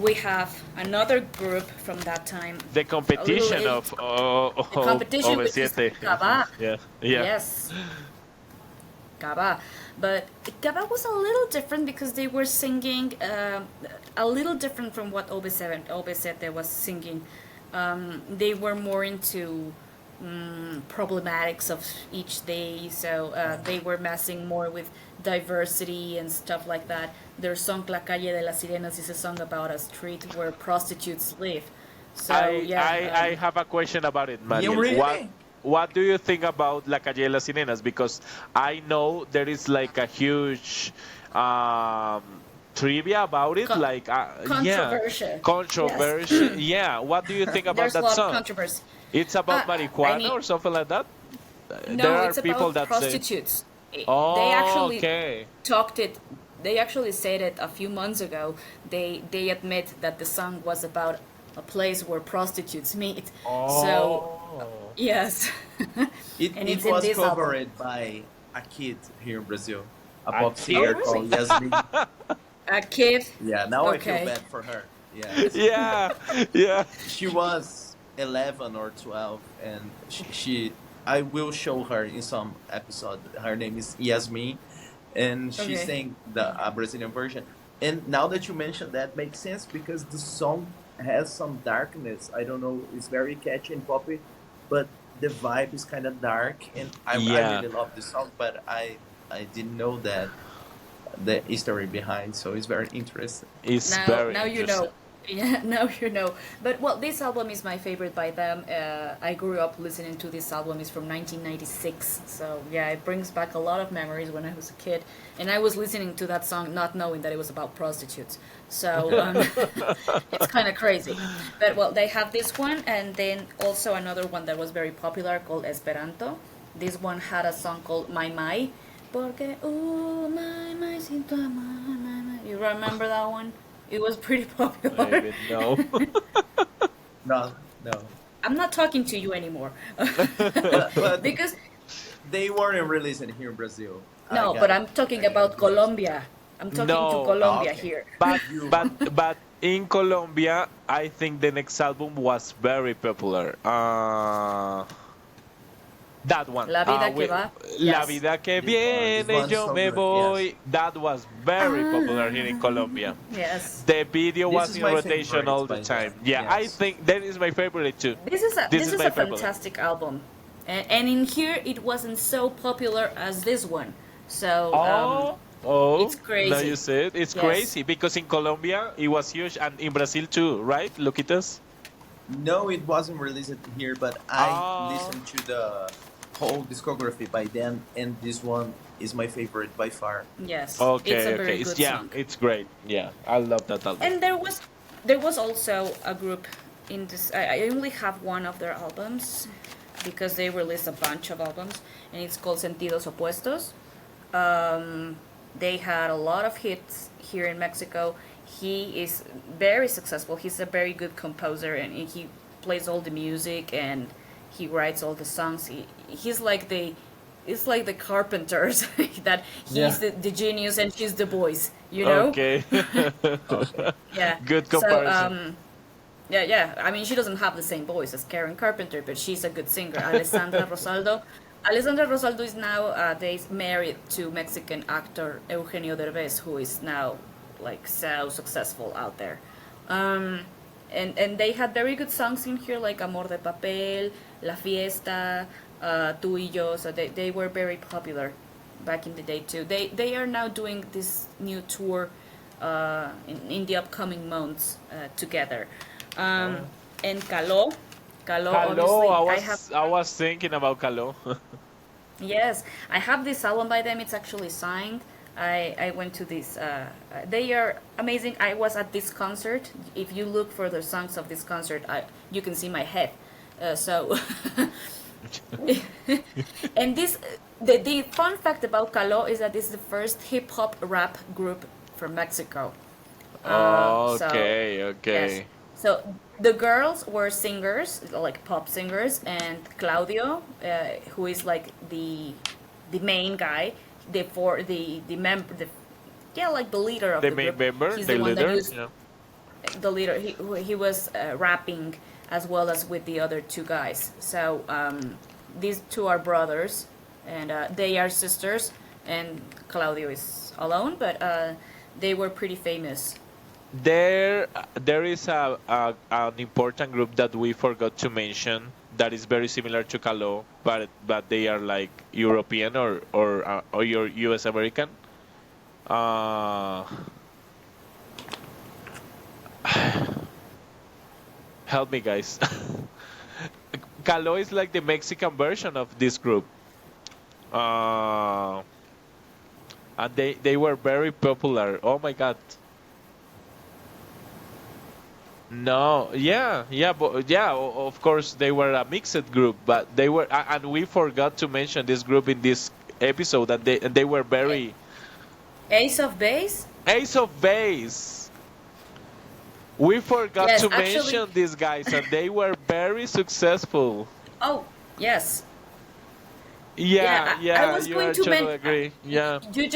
we have another group from that time. The competition little- of The competition, which is OV7. Cabá. Yeah, yeah. Yes. Cabá. But Cabá was a little different because they were singing a little different from what OV7 was singing. They were more into problematics of each day. So they were messing more with diversity and stuff like that. Their song La Calle de las Sirenas is a song about a street where prostitutes live. So I have a question about it, You Mariel. really? What do you think about La Calle de las Sirenas? Because I know there is like a huge um, trivia about it. Con- Like, yeah, controversial. Yes. controversy. Yeah, what do you think about There's a that lot of song? controversy. It's about I marijuana mean, or something like that. There no, are it's people about that say, prostitutes. They "Oh, actually okay, talked it. They actually said it a few months ago. They admit that the song was about a place where prostitutes meet. So oh, yes, It, and it it's in was this album. covered by a kid here in Brazil, a I pop see." Oh, singer really? called Yasmin. A kid. Yeah, now I feel Okay. bad for her. Yes. Yeah, yeah. She was 11 or 12, and I will show her in some episode. Her name is Yasmin, and she Okay. sang the Brazilian version. And now that you mentioned that, makes sense because the song has some darkness. I don't know, it's very catchy and poppy, but the vibe is kind of dark, and I Yeah, really love the song, but I didn't know that the history behind, so it's very interesting. it's Now, very now you interesting. know. Yeah, now you know. But well, this album is my favorite by them. I grew up listening to this album. It's from 1996. So yeah, it brings back a lot of memories when I was a kid, and I was listening to that song not knowing that it was about prostitutes. So it's kind of crazy. But well, they have this one, and then also another one that was very popular called Esperanto. This one had a song called My Mai. Porque, my, my, sin tu amor, my, my. You remember that one? It was pretty popular. Maybe no. No, no. I'm not talking to you anymore. But Because, they weren't released here in Brazil. no, but I'm talking I got about it. Colombia. I'm talking to No, Colombia Okay. here. but You. but in Colombia, I think the next album was very popular. That one. La vida que va. La Yes. vida que This viene, one's yo so me good. voy. Yes. That was very popular here in Colombia. Yes. The video This was is in my rotation favorite all by the time. them. Yeah, I Yes. think that is my favorite too. This is a This this is is my a favorite. fantastic album, and in here it wasn't so popular as this one. So Oh, it's now crazy. you see it. It's Yes. crazy because in Colombia it was huge and in Brazil too, right? Look at us. No, it wasn't released here, but I Oh, listened to the whole discography by them, and this one is my favorite by far. Yes, it's okay, a very okay. good Yeah, song. it's great. Yeah, I love that album. And there was also a group in this. I only have one of their albums because they released a bunch of albums, and it's called Sentidos Opuestos. They had a lot of hits here in Mexico. He is very successful. He's a very good composer, and he plays all the music and he writes all the songs. He's like the it's like the Carpenters that he's Yeah. the genius and she's the voice. You know? Okay. Okay. Yeah. Good So, comparison. yeah. I mean, she doesn't have the same voice as Karen Carpenter, but she's a good singer. Alessandra Rosaldo. Alessandra Rosaldo is nowadays married to Mexican actor Eugenio Derbez, who is now like so successful out there. Um, and they had very good songs in here, like Amor de Papel, La Fiesta, Tú y Yo. So they were very popular back in the day too. They are now doing this new tour in the upcoming months together. And Calo, Hello, obviously, I was thinking about Calo. yes, I have this album by them. It's actually signed. I went to this. They are amazing. I was at this concert. If you look for the songs of this concert, you can see my head. So, and the fun fact about Calo is that this is the first hip hop rap group from Mexico. So Okay, yes, okay. so the girls were singers, like pop singers, and Claudio, who is like the main guy, the member, yeah, like the leader of The the main group. member, He's the the one that leader. used Yeah. the leader. He was rapping as well as with the other two guys. So these two are brothers, and they are sisters. And Claudio is alone, but they were pretty famous. There is an important group that we forgot to mention that is very similar to Calo, but they are like European or your U.S. American. Uh, Help me, guys. Calo is like the Mexican version of this group. Uh, and they were very popular. Oh my god. No, but yeah, of course they were a mixed group, but they were, and we forgot to mention this group in this episode that they were very Ace of Base. Ace of Base. We forgot Yes, to actually. mention these guys, and they were very successful. Oh, yes. Yeah, I yeah, was you going are to totally mention. agree. Yeah. You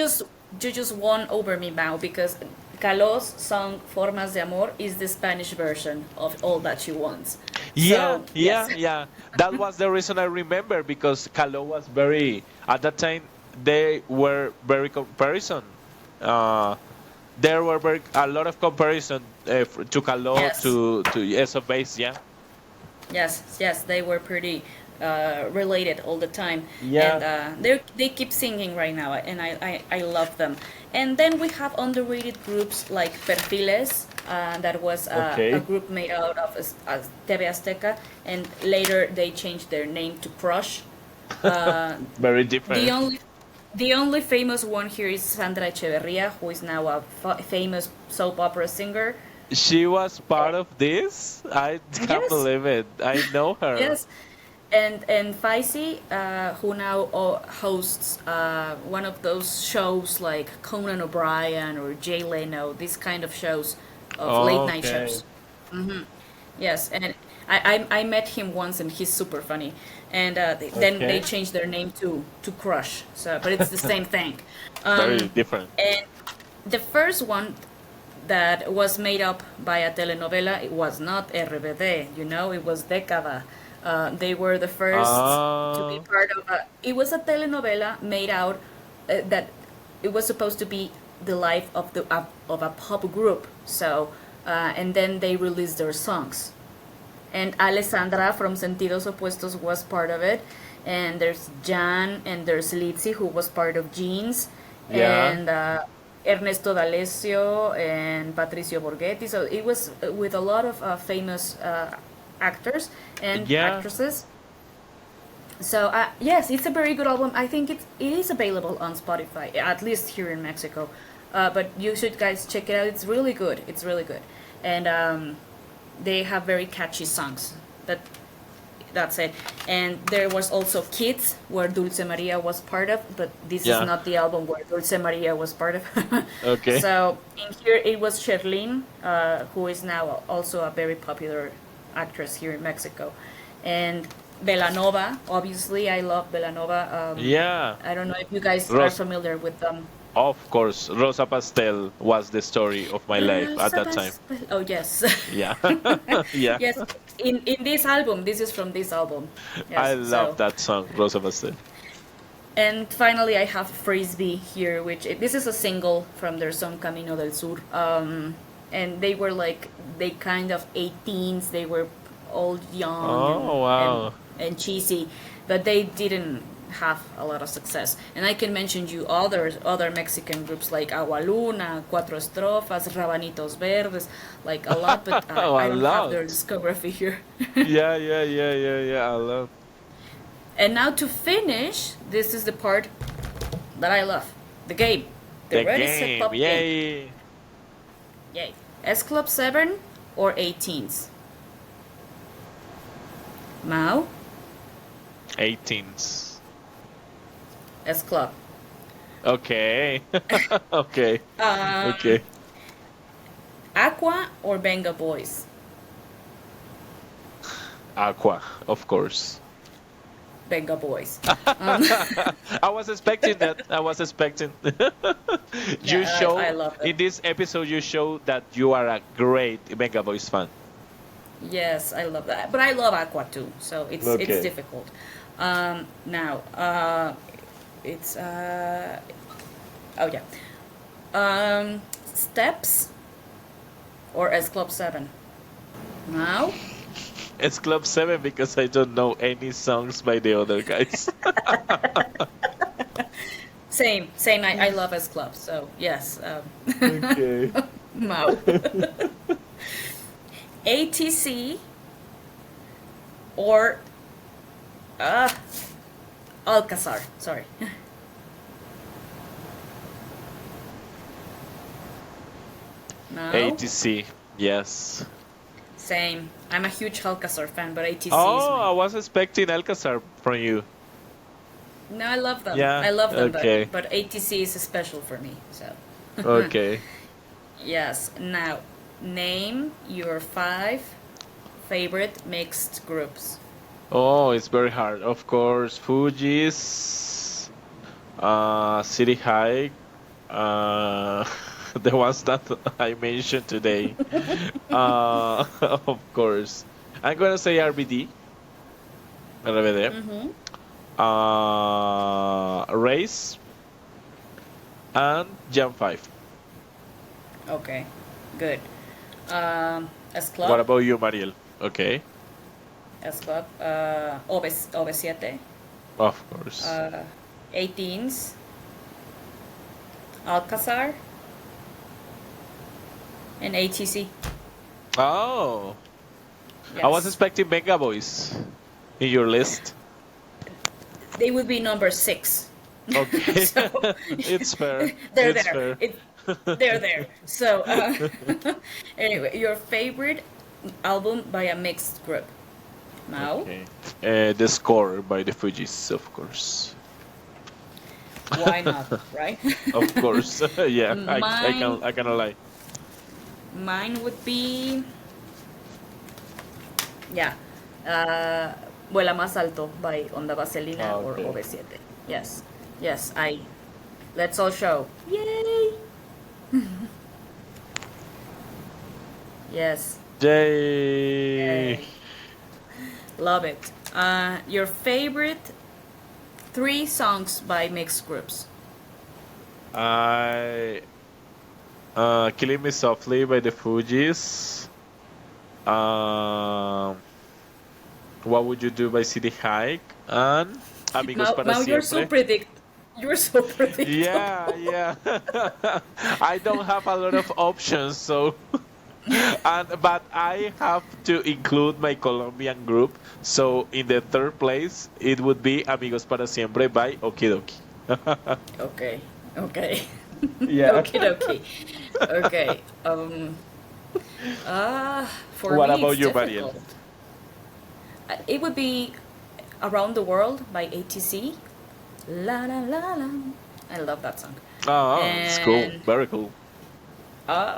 just won over me now because Caló's song "Formas de Amor" is the Spanish version of All That She Wants. Yeah, So yeah, yes, yeah. That was the reason I remember because Calo was very at that time they were very comparison. Uh, there were a lot of comparison to Calo yes, to ESO base. Yeah, yes, they were pretty related all the time, and yeah. they keep singing right now, and I love them. And then we have underrated groups like Perfiles. That was a Okay, group made out of TV Azteca, and later they changed their name to Crush. Uh, very The different. only the only famous one here is Sandra Echeverria, who is now a famous soap opera singer. She was part of this. I can't Yes, believe it. I know her. yes, and Faisy, who now hosts one of those shows like Conan O'Brien or Jay Leno, these kind of shows of late night Okay, shows. Yes, and I met him once, and he's super funny. And then they okay. changed their name to Crush. So, but it's the same thing. Very Um, different. and the first one that was made up by a telenovela, it was not RBD. It was Década. They were the first to be Ah, part of a. It was a telenovela made out that it was supposed to be the life of a pop group. So, and then they released their songs, and Alessandra from Sentidos Opuestos was part of it. And there's Jan and there's Litzy who was part of Jeans, yeah. and Ernesto D'Alessio and Patricio Borghetti. So it was with a lot of famous actors and Yeah, actresses. So yes, it's a very good album. I think it is available on Spotify, at least here in Mexico. But you should guys check it out. It's really good. It's really good, and they have very catchy songs. That's it. And there was also Kids, where Dulce Maria was part of, but this is yeah. not the album where Dulce Maria was part of. Okay. So in here it was Sherlyn, who is now also a very popular actress here in Mexico, and Belanova. Obviously, I love Belanova. Yeah. I don't know if you guys are Ros familiar with them. of course, Rosa Pastel was the story of my life at that time. Oh yes, Yeah. Yeah. yes. In this album, this is from this album. I Yes. love So that song, Rosa Pastel. and finally, I have Frisbee here, which this is a single from their song Camino del Sur. And they were like they kind of 18s. They were all young Oh, wow. and cheesy, but they didn't have a lot of success. And I can mention you other Mexican groups like Agua Luna, Cuatro Estrofas, Rabanitos Verdes, like a lot, but Oh, I a don't have their lot. discography here. Yeah, yeah, yeah, yeah, yeah, a lot. And now to finish, this is the part that I love, the game, the The Ready Set game, Pop game. yay. Yay! S Club 7 or 18s? Mao, 18s. S Club. Okay. Okay. Um, Okay. Aqua or Benga Boys? Aqua, of course. Benga Boys. Um, I was expecting that. I was expecting. You yeah, I show love it. in this episode. You show that you are a great Mega Boys fan. Yes, I love that. But I love Aqua too, so it's Okay. difficult. Now, it's oh yeah, Steps or S Club 7. Now, It's Club 7 because I don't know any songs by the other guys. Same, same. I love S Club, so yes. Okay. Mau. ATC or uh, Alcazar. Sorry. No. ATC, yes. Same. I'm a huge Alcazar fan, but ATC is Oh, I my. was expecting Alcazar from you. No, I love them. Yeah, I love them, okay. but ATC is special for me. So. Okay. Yes. Now, name your 5 favorite mixed groups. Oh, it's very hard. Of course, Fuji's, City High, uh, the ones that I mentioned today. Of course. I'm gonna say RBD, RBD. Mm-hmm. Race, and Jam 5. Okay. Good. S What Club. about you, Mariel? Okay, S Club. OV7. of course. 18s. Alcazar. And ATC. Oh, Yes. I was expecting Venga Boys in your list. They would be number 6. Okay, So it's fair. they're It's there. fair. They're there. So anyway, your favorite album by a mixed group? Now, Okay. The Score by the Fugees, of course. why not? Right? Of course. Yeah, Mine, I cannot lie. mine would be yeah. Vuela más alto by Onda Vaselina or Okay. OV7. Yes. Yes, I let's all show. Yay! Yes. Yay! Yay. Love it. Your favorite 3 songs by mixed groups? I Killing Me Softly by the Fugees. What Would You Do by City Hike and Amigos para Now you're so Siempre. you're so predictable. Yeah, yeah. I don't have a lot of options, so but I have to include my Colombian group. So in the third place, it would be Amigos para Siempre by Okidoki. Okay. Okay. Yeah. Okie dokie. Okay. For What me, about it's you, Mariel? difficult. It would be Around the World by ATC. La la la la. I love that song. Oh, it's cool. And Very cool.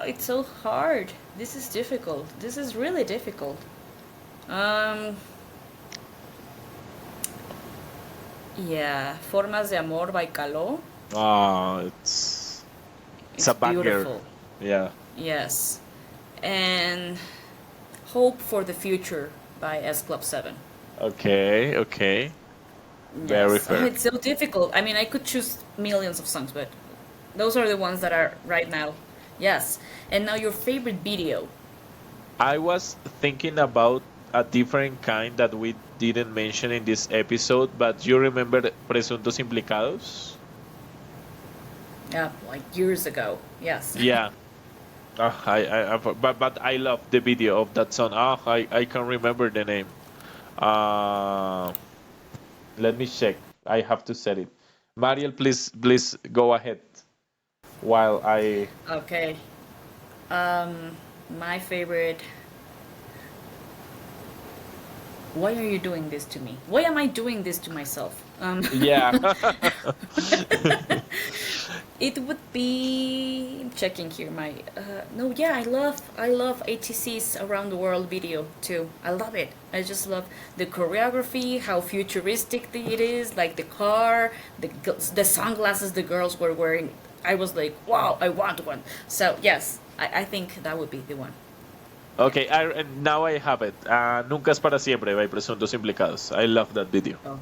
it's so hard. This is difficult. This is really difficult. Um, yeah, Formas de Amor by Caló. Oh, it's It's a banger. beautiful. Yeah. Yes. And Hope for the Future by S Club 7. Okay, okay. Very Yes. fair. It's so difficult. I mean, I could choose millions of songs, but those are the ones that are right now. Yes. And now your favorite video. I was thinking about a different kind that we didn't mention in this episode, but you remember Presuntos Implicados? Yeah, like years ago. Yes. Yeah. But I love the video of that song. I can't remember the name. Uh, Let me check. I have to set it. Mariel, please go ahead while I. Okay. My favorite. Why are you doing this to me? Why am I doing this to myself? Yeah. It would be checking here my no, yeah, I love ATC's Around the World video too. I love it. I just love the choreography, how futuristic it is, like the car, the sunglasses the girls were wearing. I was like, wow, I want one. So yes, I think that would be the one. Okay, now I have it. Nunca es para siempre by Presuntos Implicados. I love that video. Oh,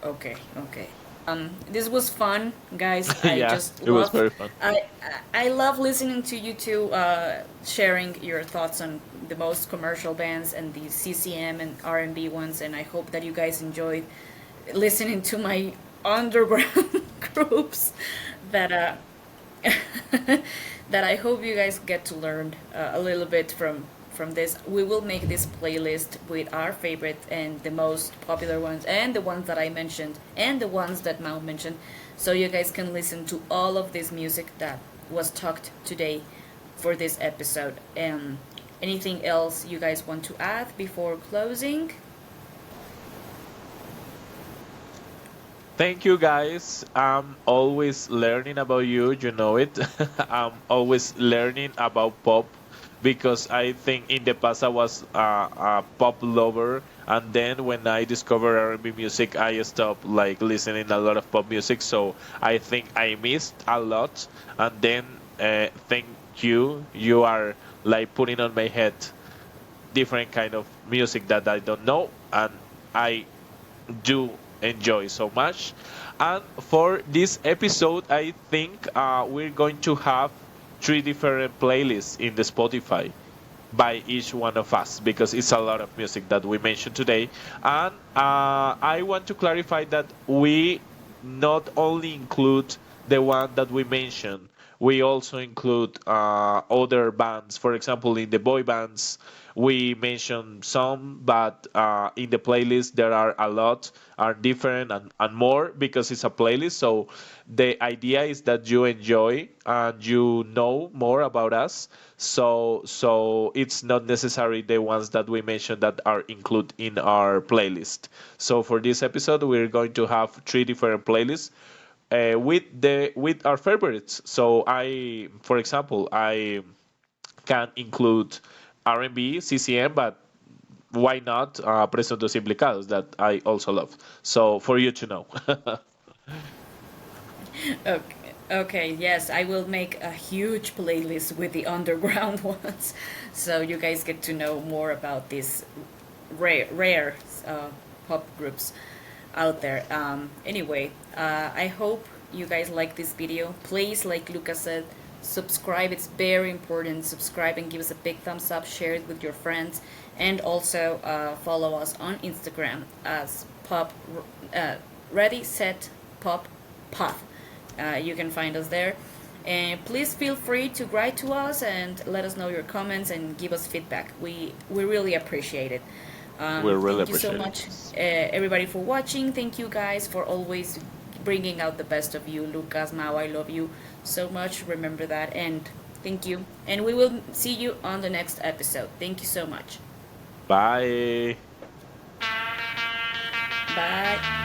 okay, okay. This was fun, guys. I Yeah, just it was love. very fun. I love listening to you two sharing your thoughts on the most commercial bands and the CCM and R&B ones, and I hope that you guys enjoyed listening to my underground groups that that I hope you guys get to learn a little bit from this. We will make this playlist with our favorite and the most popular ones, and the ones that I mentioned, and the ones that Mao mentioned, so you guys can listen to all of this music that was talked today for this episode. Anything else you guys want to add before closing? Thank you, guys. I'm always learning about you. You know it. I'm always learning about pop because I think in the past I was a pop lover, and then when I discovered R&B music, I stopped like listening a lot of pop music. So I think I missed a lot. And then thank you. You are like putting on my head different kind of music that I don't know, and I do enjoy so much. And for this episode, I think we're going to have three different playlists in the Spotify by each one of us because it's a lot of music that we mentioned today. And I want to clarify that we not only include the one that we mentioned, we also include other bands. For example, in the boy bands, we mentioned some, but in the playlist there are a lot, are different and more because it's a playlist. So the idea is that you enjoy and you know more about us. So it's not necessary the ones that we mentioned that are included in our playlist. So for this episode, we're going to have three different playlists with our favorites. So for example, I can include R&B, CCM, but why not Presuntos Implicados that I also love. So for you to know. Okay. Okay, yes, I will make a huge playlist with the underground ones, so you guys get to know more about these rare pop groups out there. Anyway, I hope you guys like this video. Please, like Lucas said, subscribe. It's very important. Subscribe and give us a big thumbs up. Share it with your friends, and also follow us on Instagram as pop ready set pop path. You can find us there. And please feel free to write to us and let us know your comments and give us feedback. We really appreciate it. We really Thank you so appreciate much, it. everybody, for watching. Thank you guys for always bringing out the best of you. Lucas, Mao, I love you so much. Remember that. And thank you. And we will see you on the next episode. Thank you so much. Bye. Bye.